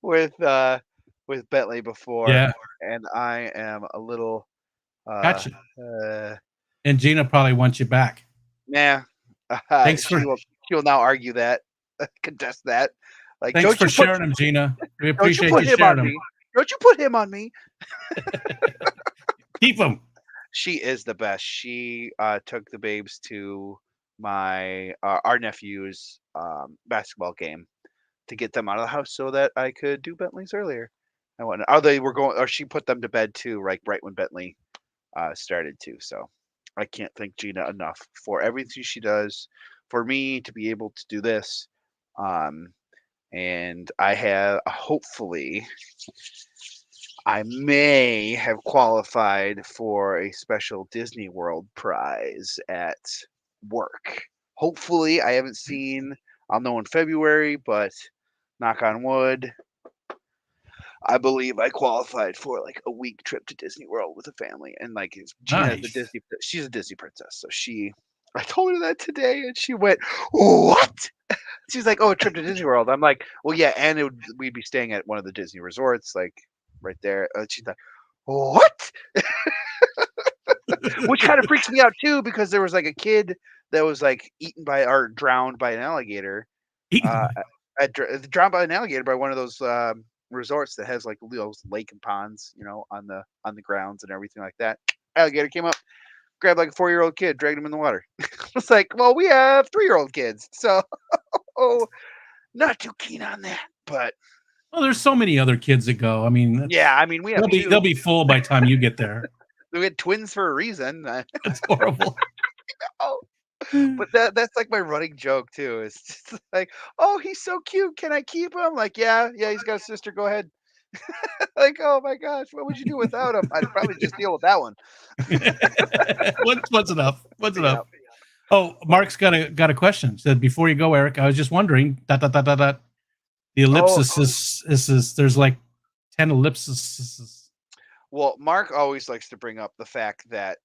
with Bentley before, yeah? and I am a little Gotcha. uh And Gina probably wants you back. nah. Thanks for She will now argue that, contest that. Like, thanks for sharing them, Gina. We don't you appreciate put you him sharing on them. me. Don't you put him on me. Keep them. She is the best. She took the babes to my our nephew's basketball game to get them out of the house so that I could do Bentley's earlier. I went. Oh, they were going, or she put them to bed too, right when Bentley started to. So I can't thank Gina enough for everything she does for me to be able to do this. Um, and I have hopefully I may have qualified for a special Disney World prize at work. Hopefully, I haven't seen. I'll know in February, but knock on wood, I believe I qualified for like a week trip to Disney World with a family. And like Gina's a Nice. she's a Disney princess, so I told her that today, and she went, "What?" She's like, "Oh, a trip to Disney World." I'm like, "Well, yeah, and we'd be staying at one of the Disney resorts, like right there." She's like, "What?" Which kind of freaks me out too, because there was like a kid that was like eaten by or drowned by an alligator. Uh, drowned by an alligator by one of those resorts that has like those lake and ponds, on the grounds and everything like that. Alligator came up, grabbed like a 4-year-old kid, dragged him in the water. It's like, well, we have 3-year-old kids, so oh, not too keen on that. But Well, there's so many other kids that go. I mean, yeah, I mean, we have they'll 2. be full by the time you get there. We had twins for a reason. That's horrible. Oh, but that's like my running joke too. It's just like, "Oh, he's so cute. Can I keep him?" Like, "Yeah, yeah, he's got a sister. Go ahead." Like, "Oh my gosh, what would you do without him?" I'd probably just deal with that one. What's enough? What's enough? Yeah. Oh, Mark's got a question. Said before you go, Eric. I was just wondering. Dot dot dot dot dot. The ellipsis is there's like 10 ellipses. Well, Mark always likes to bring up the fact that